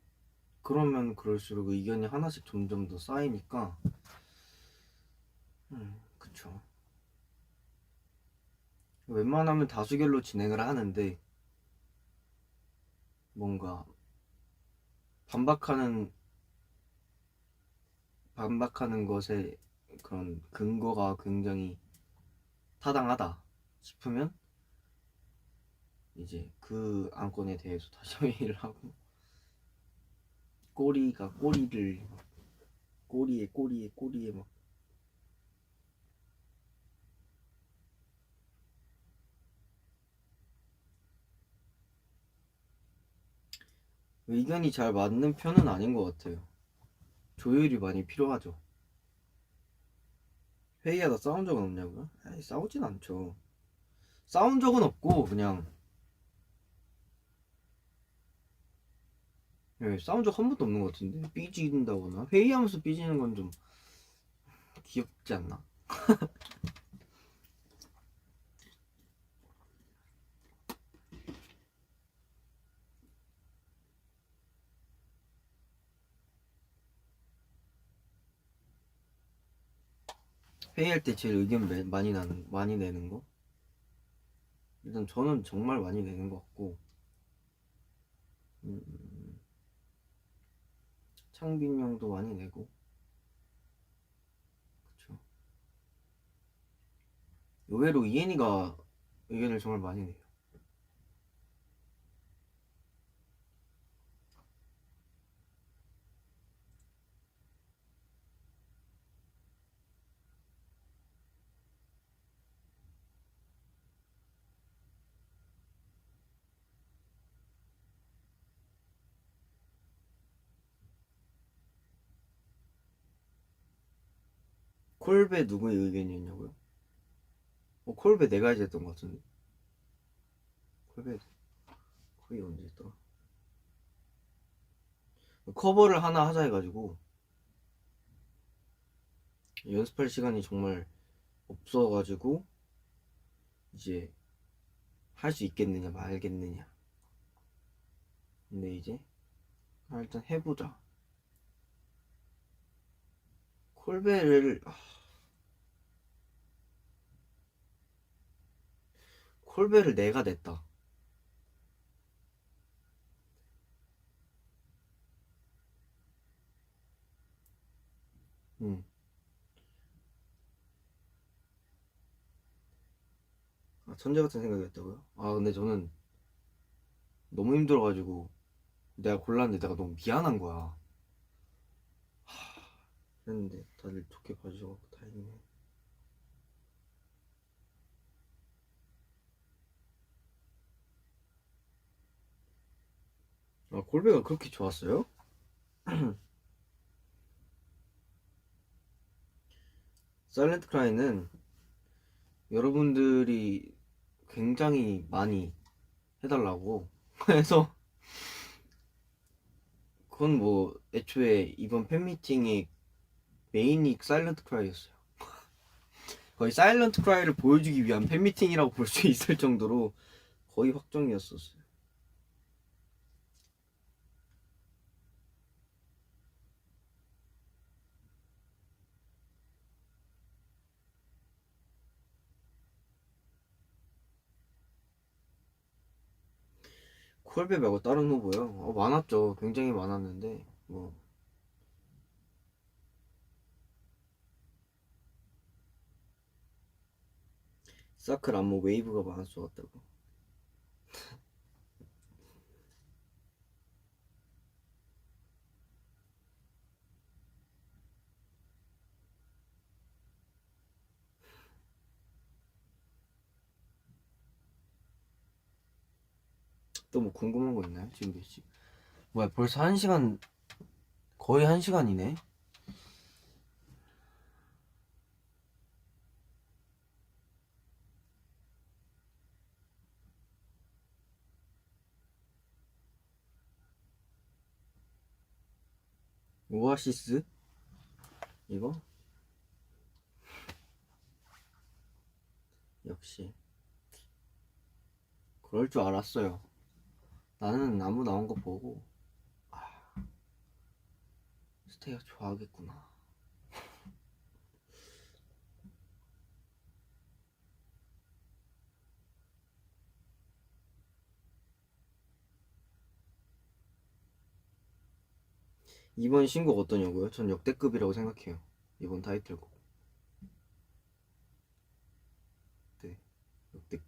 그러면 그럴수록 의견이 하나씩 점점 더 쌓이니까, 그쵸. 웬만하면 다수결로 진행을 하는데, 뭔가 반박하는, 반박하는 것에 그런 근거가 굉장히 타당하다 싶으면, 이제 그 안건에 대해서 다시 회의를 하고, 꼬리를, 꼬리에 막, 의견이 잘 맞는 편은 아닌 것 같아요. 조율이 많이 필요하죠. 회의하다 싸운 적은 없냐고요? 에이, 싸우진 않죠. 싸운 적은 없고 그냥 싸운 적 한 번도 없는 것 같은데 삐진다거나 회의하면서 삐지는 건 좀 귀엽지 않나? 회의할 때 제일 의견 많이 내는 거? 일단 저는 정말 많이 내는 것 같고 음, 창빈 형도 많이 내고 그쵸. 의외로 이엔이가 의견을 정말 많이 내요. 콜베 누구의 의견이었냐고요? 콜베 내가 해야 했던 것 같은데 콜베 거의 언제 했더라? 커버를 하나 하자 해가지고 연습할 시간이 정말 없어가지고 이제 할 수 있겠느냐 말겠느냐 근데 이제 일단 해보자. 콜베를 콜베를 내가 냈다. 응. 천재 같은 생각이었다고요? 근데 저는 너무 힘들어가지고 내가 골랐는데 내가 너무 미안한 거야. 그랬는데 다들 좋게 봐주셔서 다행이네. 콜베가 그렇게 좋았어요? 사일렌트 크라이는 여러분들이 굉장히 많이 해달라고 해서 그건 뭐 애초에 이번 팬미팅의 메인이 사일런트 크라이였어요. 거의 사일런트 크라이를 보여주기 위한 팬미팅이라고 볼 수 있을 정도로 거의 확정이었었어요. 콜베 말고 다른 후보요? 많았죠. 굉장히 많았는데 뭐 사클 안무 웨이브가 많았어 같다고. 또 뭐 궁금한 거 있나요? 지금 몇 시? 뭐야 벌써 1시간 거의 1시간이네. 오아시스? 이거? 역시 그럴 줄 알았어요. 나는 나무 나온 거 보고 스테이가 좋아하겠구나. 이번 신곡 어떠냐고요? 전 역대급이라고 생각해요. 이번 타이틀곡. 네, 역대급.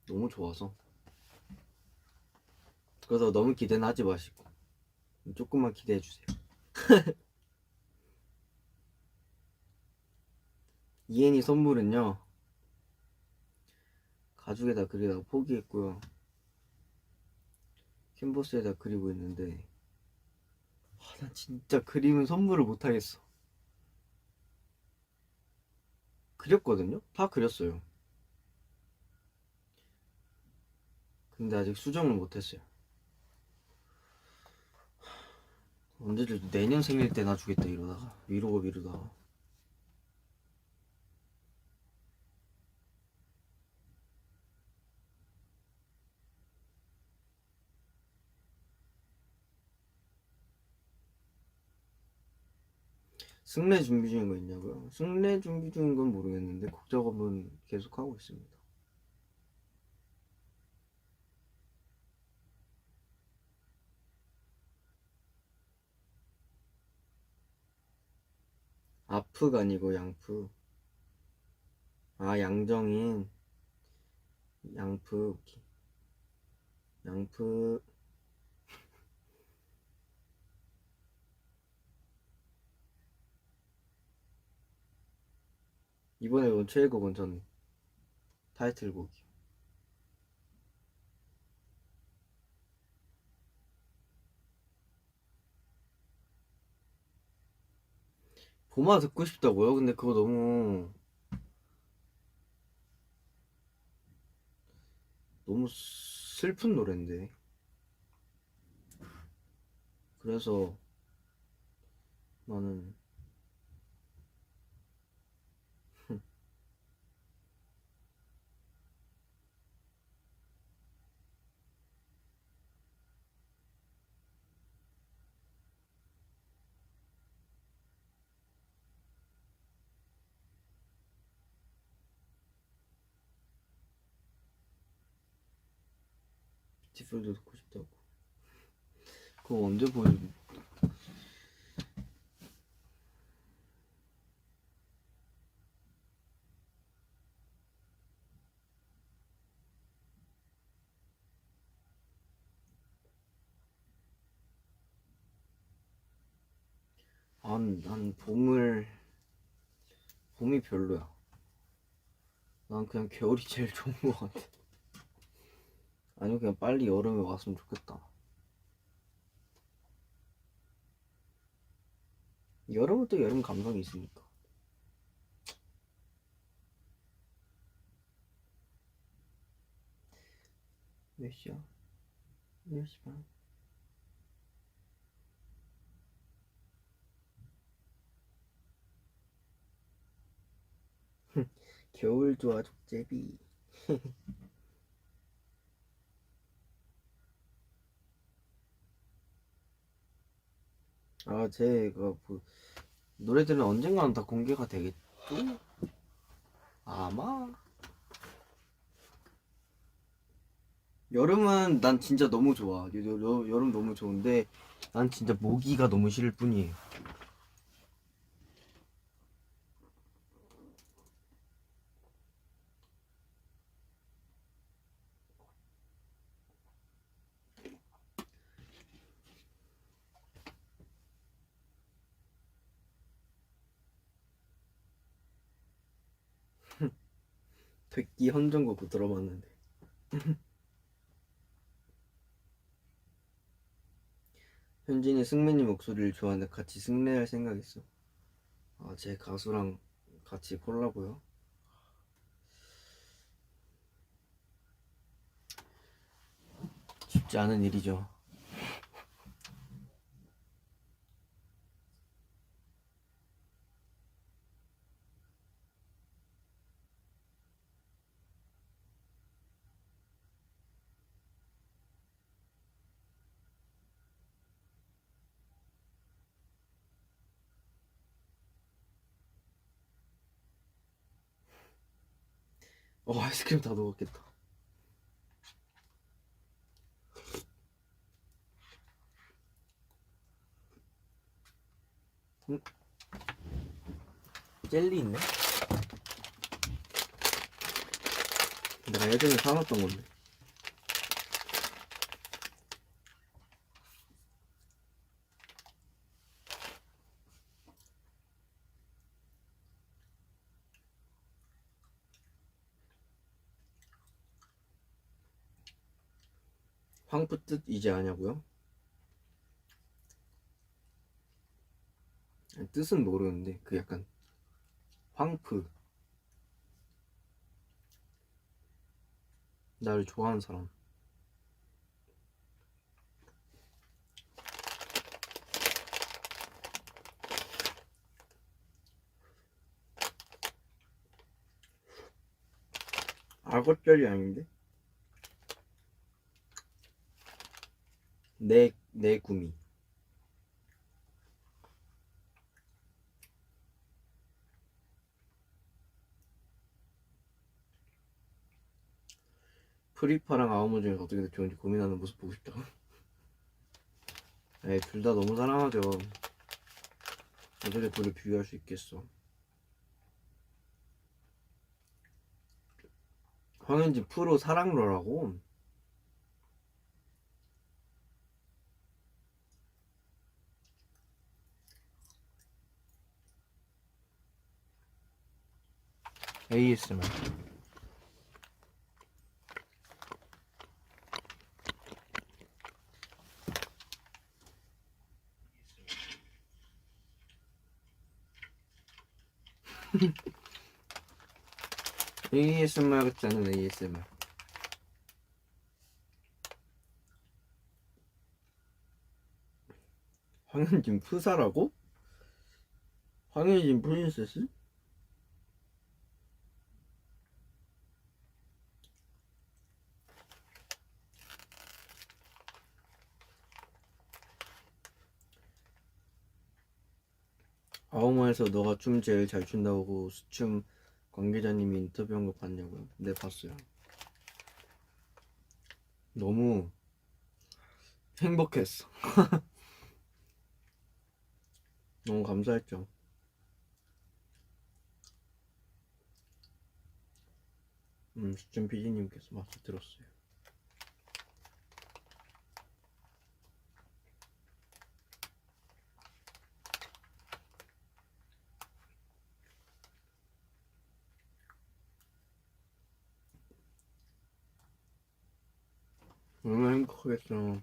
너무 좋아서. 그래서 너무 기대는 하지 마시고 조금만 기대해 주세요. 이엔이 선물은요. 가죽에다 그리다가 포기했고요. 캔버스에다 그리고 있는데 나 진짜 그림은 선물을 못 하겠어. 그렸거든요. 다 그렸어요. 근데 아직 수정을 못했어요. 언제든 내년 생일 때나 주겠다 이러다가 미루고 미루다가. 승래 준비 중인 거 있냐고요? 승래 준비 중인 건 모르겠는데 곡 작업은 계속 하고 있습니다. 아프가 아니고 양프. 아, 양정인. 양프. 오케이. 양프. 이번에 온 최애곡은 전 타이틀곡이요. 봄아 듣고 싶다고요? 근데 그거 너무 슬픈 노래인데. 그래서 나는 빗소리도 듣고 싶다고. 그거 언제 보여줘? 난 봄이 별로야. 난 그냥 겨울이 제일 좋은 것 같아. 아니 그냥 빨리 여름에 왔으면 좋겠다. 여름은 또 여름 감성이 있으니까. 몇 시야? 10시 반. 겨울 좋아 족제비. 아 제가 노래들은 언젠가는 다 공개가 되겠죠? 아마. 여름은 난 진짜 너무 좋아. 여름 너무 좋은데 난 진짜 모기가 너무 싫을 뿐이에요. 백기 헌정곡 들어봤는데. 현진이 승민이 목소리를 좋아하는데 같이 승래할 생각 있어. 아, 제 가수랑 같이 콜라보요? 쉽지 않은 일이죠. 아이스크림 다 녹았겠다. 음, 젤리 있네? 내가 예전에 사놨던 건데. 황프 뜻 이제 아냐고요? 아니, 뜻은 모르는데 그 약간 황프 나를 좋아하는 사람. 악어절이 아닌데? 내 구미. 프리파랑 아오모 중에 어떻게 더 좋은지 고민하는 모습 보고 싶다. 에이, 둘 다 너무 사랑하죠. 어떻게 둘을 비교할 수 있겠어. 황현진 프로 사랑러라고? ASMR. ASMR 같지 않은 ASMR. 황현진 프사라고? 황현진 프린세스? 아오모에서 너가 춤 제일 잘 춘다고 수춤 관계자님이 인터뷰한 거 봤냐고요? 네, 봤어요. 너무 행복했어. 너무 감사했죠. 수춤 PD님께서 맞춰 들었어요. 얼마나 행복하겠어.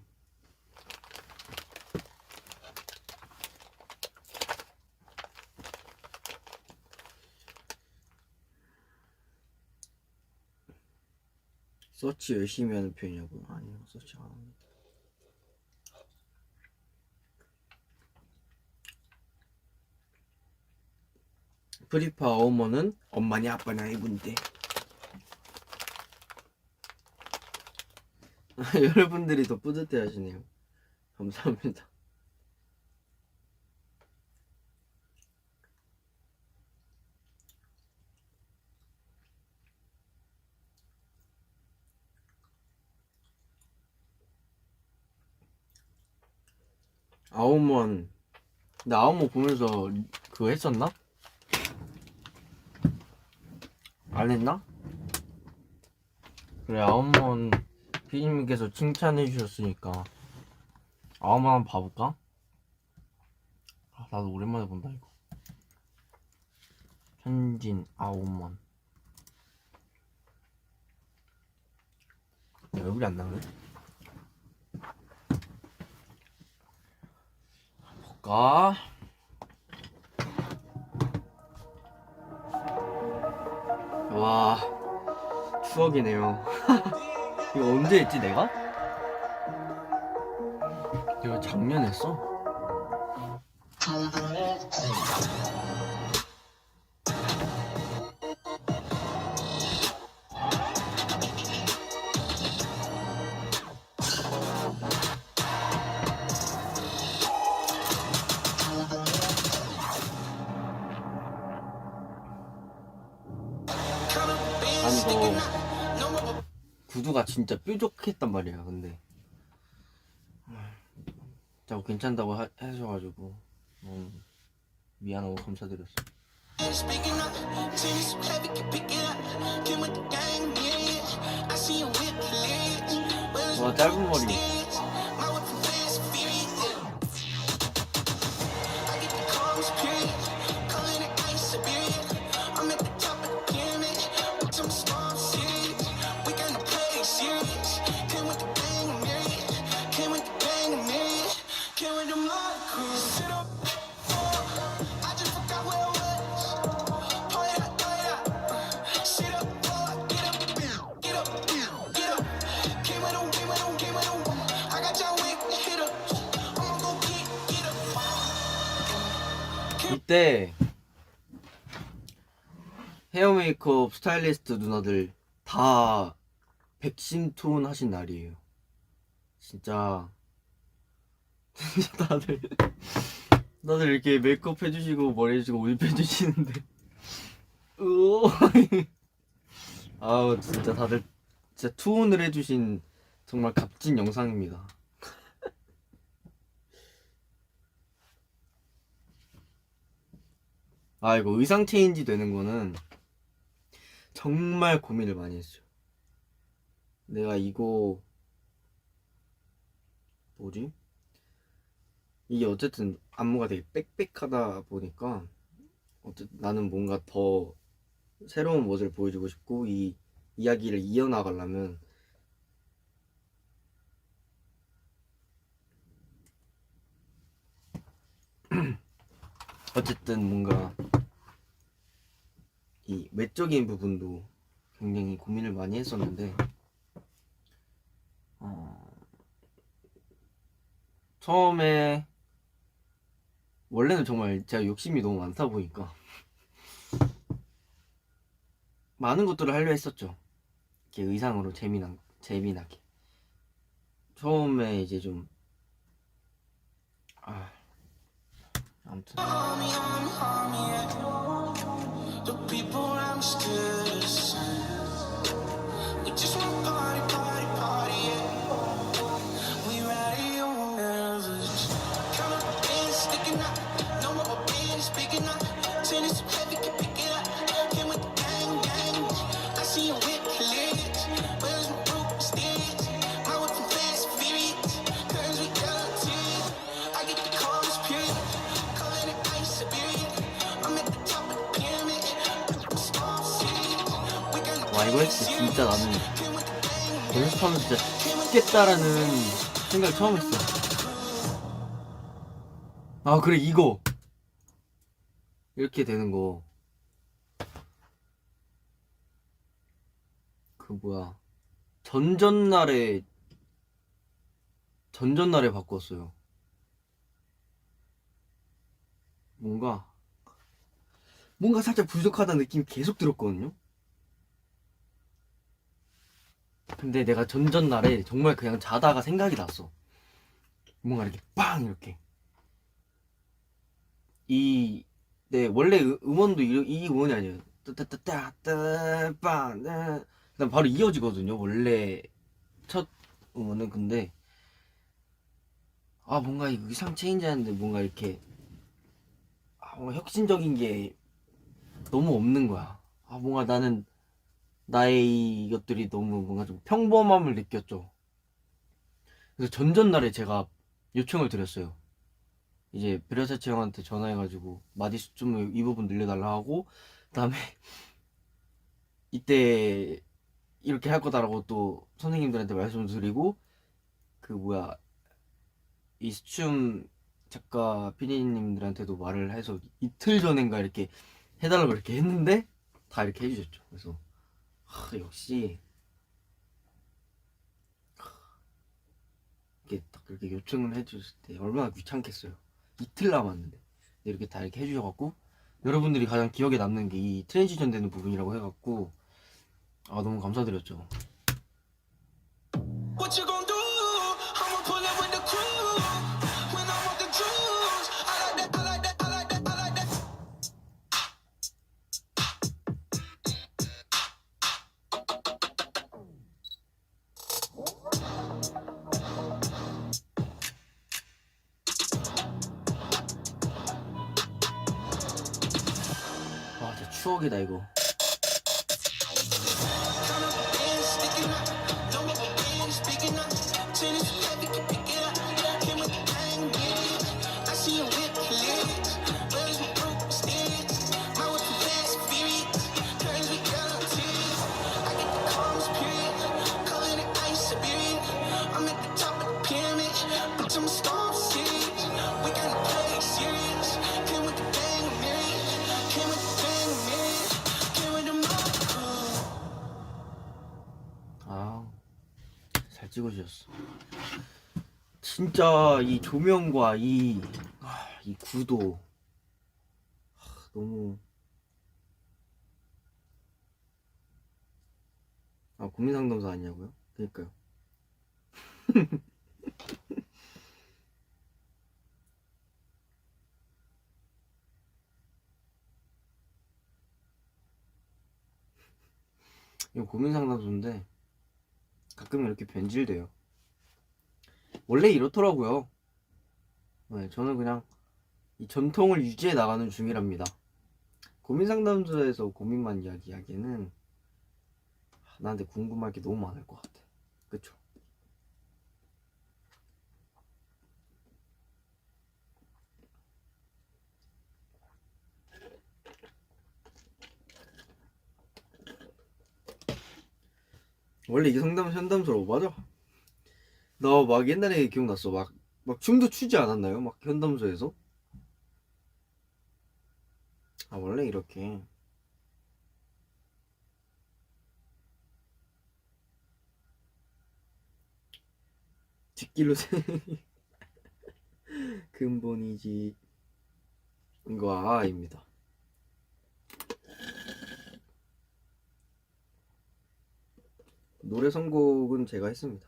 서치 열심히 하는 편이냐고요? 아니요, 서치 안 합니다. 프리파 어머는 엄마냐 아빠냐 이분인데. 여러분들이 더 뿌듯해 하시네요. 감사합니다. 아오몬, 나 아오몬 보면서 그거 했었나? 안 했나? 그래, 아오몬 피디님께서 칭찬해 주셨으니까 아오몬 한번 봐볼까? 아, 나도 오랜만에 본다 이거. 현진 아오몬. 얼굴이 안 나오네. 볼까? 와, 추억이네요. 이거 언제 했지 내가? 이거 작년 했어? 아니 이거 구두가 진짜 뾰족했단 말이야. 근데 자꾸 괜찮다고 하셔가지고 미안하고 감사드렸어. 와, 짧은 머리. 이때 헤어 메이크업 스타일리스트 누나들 다 백신 투혼 하신 날이에요. 진짜 다들 이렇게 메이크업 해주시고 머리 해주시고 옷 해주시는데 아우 진짜 다들 진짜 투혼을 해주신 정말 값진 영상입니다. 아 이거 의상 체인지 되는 거는 정말 고민을 많이 했어요. 내가 이거 뭐지? 이게 어쨌든 안무가 되게 빽빽하다 보니까 어쨌든 나는 뭔가 더 새로운 모습을 보여주고 싶고 이 이야기를 이어나가려면 어쨌든 뭔가 이 외적인 부분도 굉장히 고민을 많이 했었는데 처음에 원래는 정말 제가 욕심이 너무 많다 보니까 많은 것들을 하려 했었죠. 이렇게 의상으로 재미나게. 처음에 이제 좀 아무튼 와 이거 했을 때 진짜 나는 연습하면서 진짜 죽겠다라는 생각을 처음 했어. 아 그래 이거 이렇게 되는 거 그 뭐야 전전날에 바꿨어요. 뭔가 살짝 부족하다는 느낌이 계속 들었거든요. 근데 내가 전전날에 정말 그냥 자다가 생각이 났어. 뭔가 이렇게 빵 이렇게 네 원래 음원도 이 음원이 아니에요. 따따따따따빵 그다음 바로 이어지거든요. 원래 첫 음원은. 근데 뭔가 이 의상 체인지 하는데 뭔가 이렇게 뭔가 혁신적인 게 너무 없는 거야. 뭔가 나는 나의 이것들이 너무 뭔가 좀 평범함을 느꼈죠. 그래서 전전날에 제가 요청을 드렸어요. 이제 베르사체 형한테 전화해가지고 마디수 좀 이 부분 늘려달라 하고 그다음에 이때 이렇게 할 거다라고 또 선생님들한테 말씀을 드리고 그 뭐야 이스춤 작가 피디님들한테도 말을 해서 이틀 전인가 이렇게 해달라고 이렇게 했는데 다 이렇게 해주셨죠. 그래서 역시 이렇게 딱 그렇게 요청을 해주실 때 얼마나 귀찮겠어요. 이틀 남았는데 이렇게 다 이렇게 해주셔갖고 여러분들이 가장 기억에 남는 게 이 트랜지션 되는 부분이라고 해갖고 너무 감사드렸죠. What you gonna do? I'ma pull up with the crew. When I want the juice, I like that, I like that, I like that, I like that. 진짜 추억이다 이거. 잘 찍어주셨어. 진짜 이 조명과 이 구도 너무 고민 상담소 아니냐고요? 그러니까요. 이거 고민 상담소인데 가끔 이렇게 변질돼요. 원래 이렇더라고요. 네, 저는 그냥 이 전통을 유지해 나가는 중이랍니다. 고민 상담소에서 고민만 이야기하기에는 나한테 궁금할 게 너무 많을 것 같아. 그쵸? 원래 이게 현담소라고 맞아? 나 막 옛날에 기억났어. 막 춤도 추지 않았나요? 막 현담소에서? 원래 이렇게 뒷길로 근본이지. 이거 아입니다. 노래 선곡은 제가 했습니다.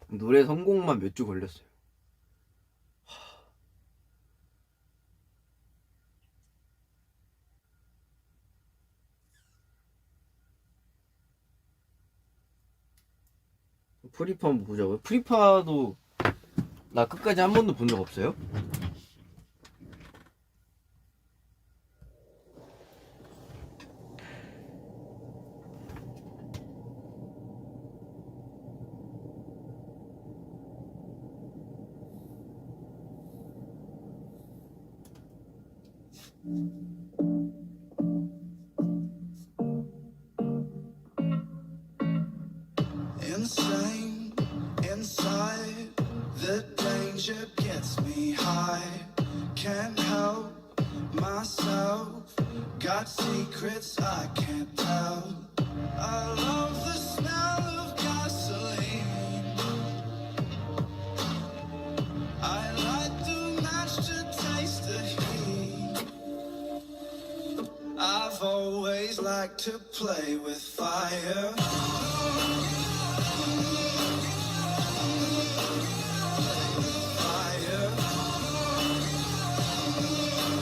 노래 선곡만 몇 주 걸렸어요. 프리파 한번 보자고요? 프리파도 나 끝까지 한 번도 본 적 없어요? Insane inside, the danger gets me high. Can't help myself, got secrets I can't tell. I love the smell of gasoline. I light the match to taste the heat. I've always liked to play with fire. I've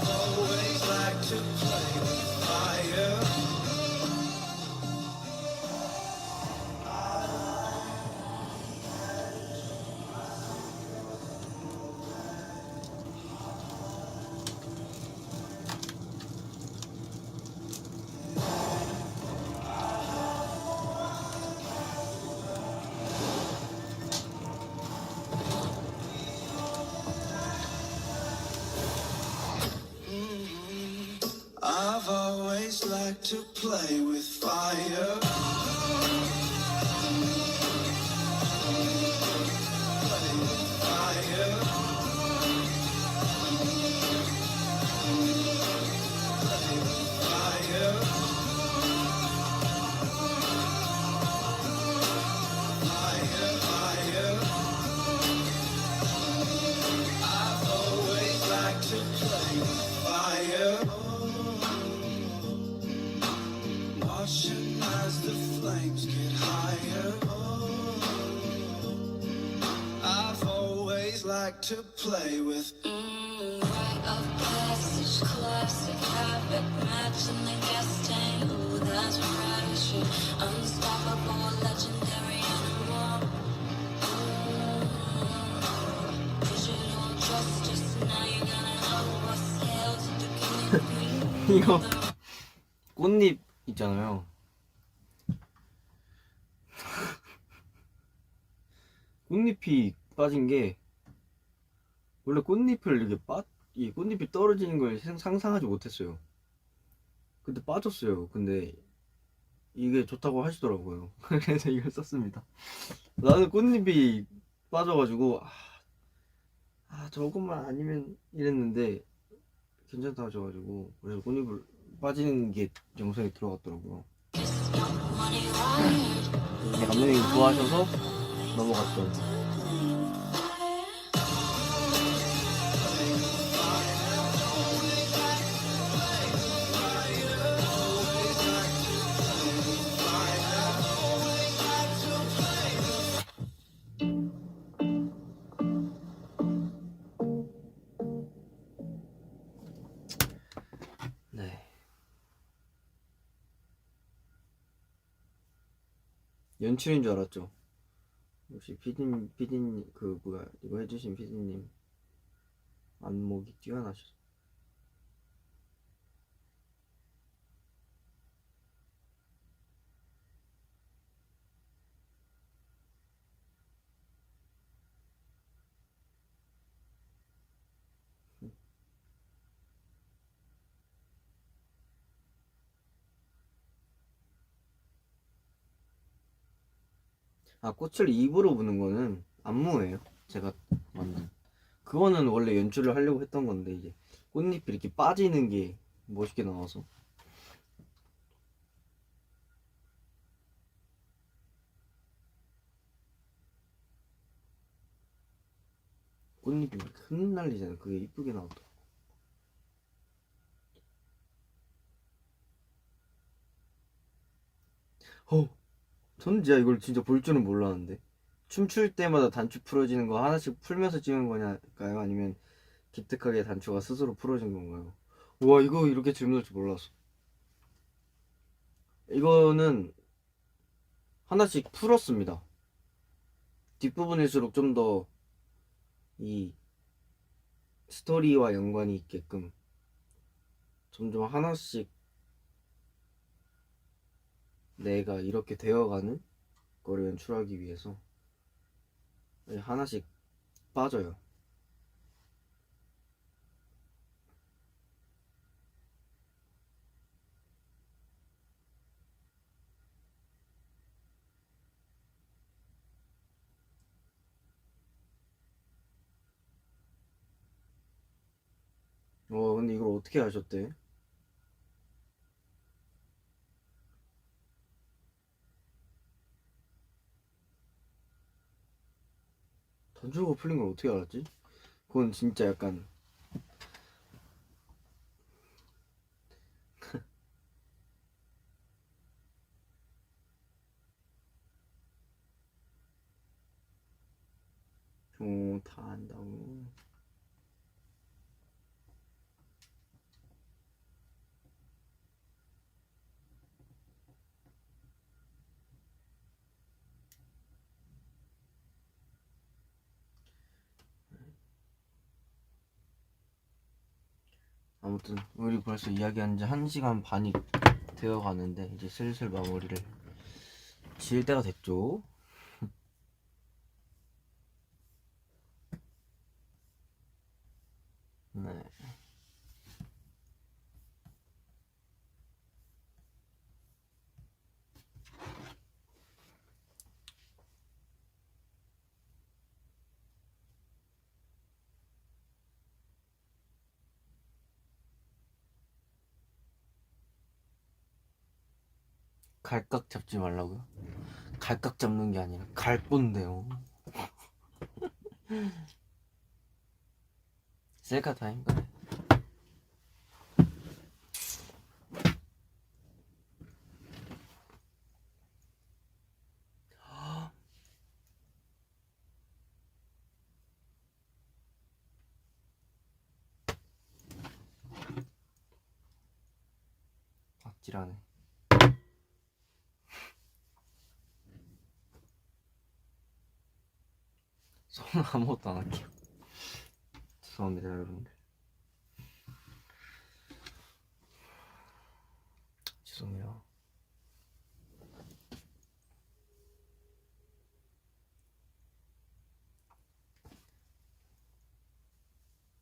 always liked to play with fire. I've always liked to play with fire. Watching as the flames get higher. I've always liked to play with. Rite of passage, classic habit, matching the gas tank. Ooh, that's right, it's you. Unstoppable, legendary animal. Digital justice, now you gotta know what's held to the king. 이거 꽃잎 있잖아요. 꽃잎이 빠진 게 원래 꽃잎을 이렇게 이 꽃잎이 떨어지는 걸 상상하지 못했어요. 근데 빠졌어요. 근데 이게 좋다고 하시더라고요. 그래서 이걸 썼습니다. 나는 꽃잎이 빠져가지고 저것만 아니면 이랬는데 괜찮다 하셔가지고 그래서 꽃잎을 빠지는 게 영상에 들어갔더라고요. 감독님 좋아하셔서 넘어갔던. 연출인 줄 알았죠. 역시 피디님 그 뭐야 이거 해주신 피디님 안목이 뛰어나셔. 아, 꽃을 입으로 부는 거는 안무예요. 제가 만든. 그거는 원래 연출을 하려고 했던 건데 이제 꽃잎이 이렇게 빠지는 게 멋있게 나와서. 꽃잎이 막 흩날리잖아요. 그게 이쁘게 나오더라고. 저는 진짜 이걸 진짜 볼 줄은 몰랐는데 춤출 때마다 단추 풀어지는 거 하나씩 풀면서 찍은 거냐까요? 아니면 기특하게 단추가 스스로 풀어진 건가요? 와, 이거 이렇게 질문할 줄 몰랐어. 이거는 하나씩 풀었습니다. 뒷부분일수록 좀 더 이 스토리와 연관이 있게끔 점점 하나씩 내가 이렇게 되어가는 거를 연출하기 위해서 하나씩 빠져요. 근데 이걸 어떻게 하셨대? 단추가 풀린 걸 어떻게 알았지? 그건 진짜 약간 다 안다고. 아무튼 우리 벌써 이야기한 지 1시간 반이 되어 가는데 이제 슬슬 마무리를 지을 때가 됐죠. 네. 갈각 잡지 말라고요? 갈각 잡는 게 아니라 갈 건데요. 셀카 타임 그래. 박지라네. 손 아무것도 안 할게요. 죄송합니다 여러분들. 죄송해요.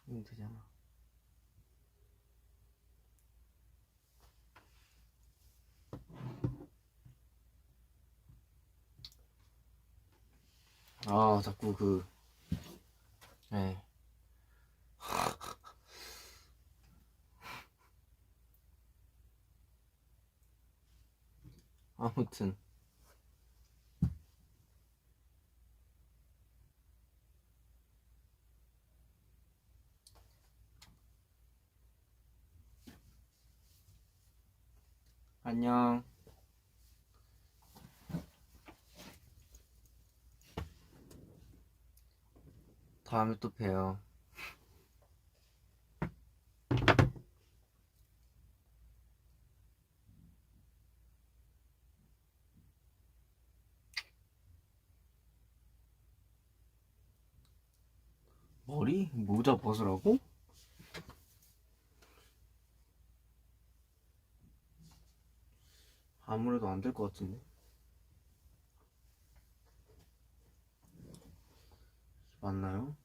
이건 되잖아. 아 자꾸 네. 아무튼 안녕. 다음에 또 봬요. 머리? 모자 벗으라고? 아무래도 안 될 것 같은데. 맞나요?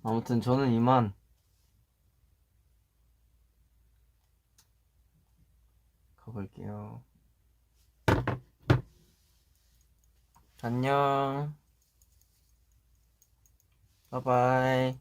아무튼 저는 이만 가볼게요. 안녕. 바이바이.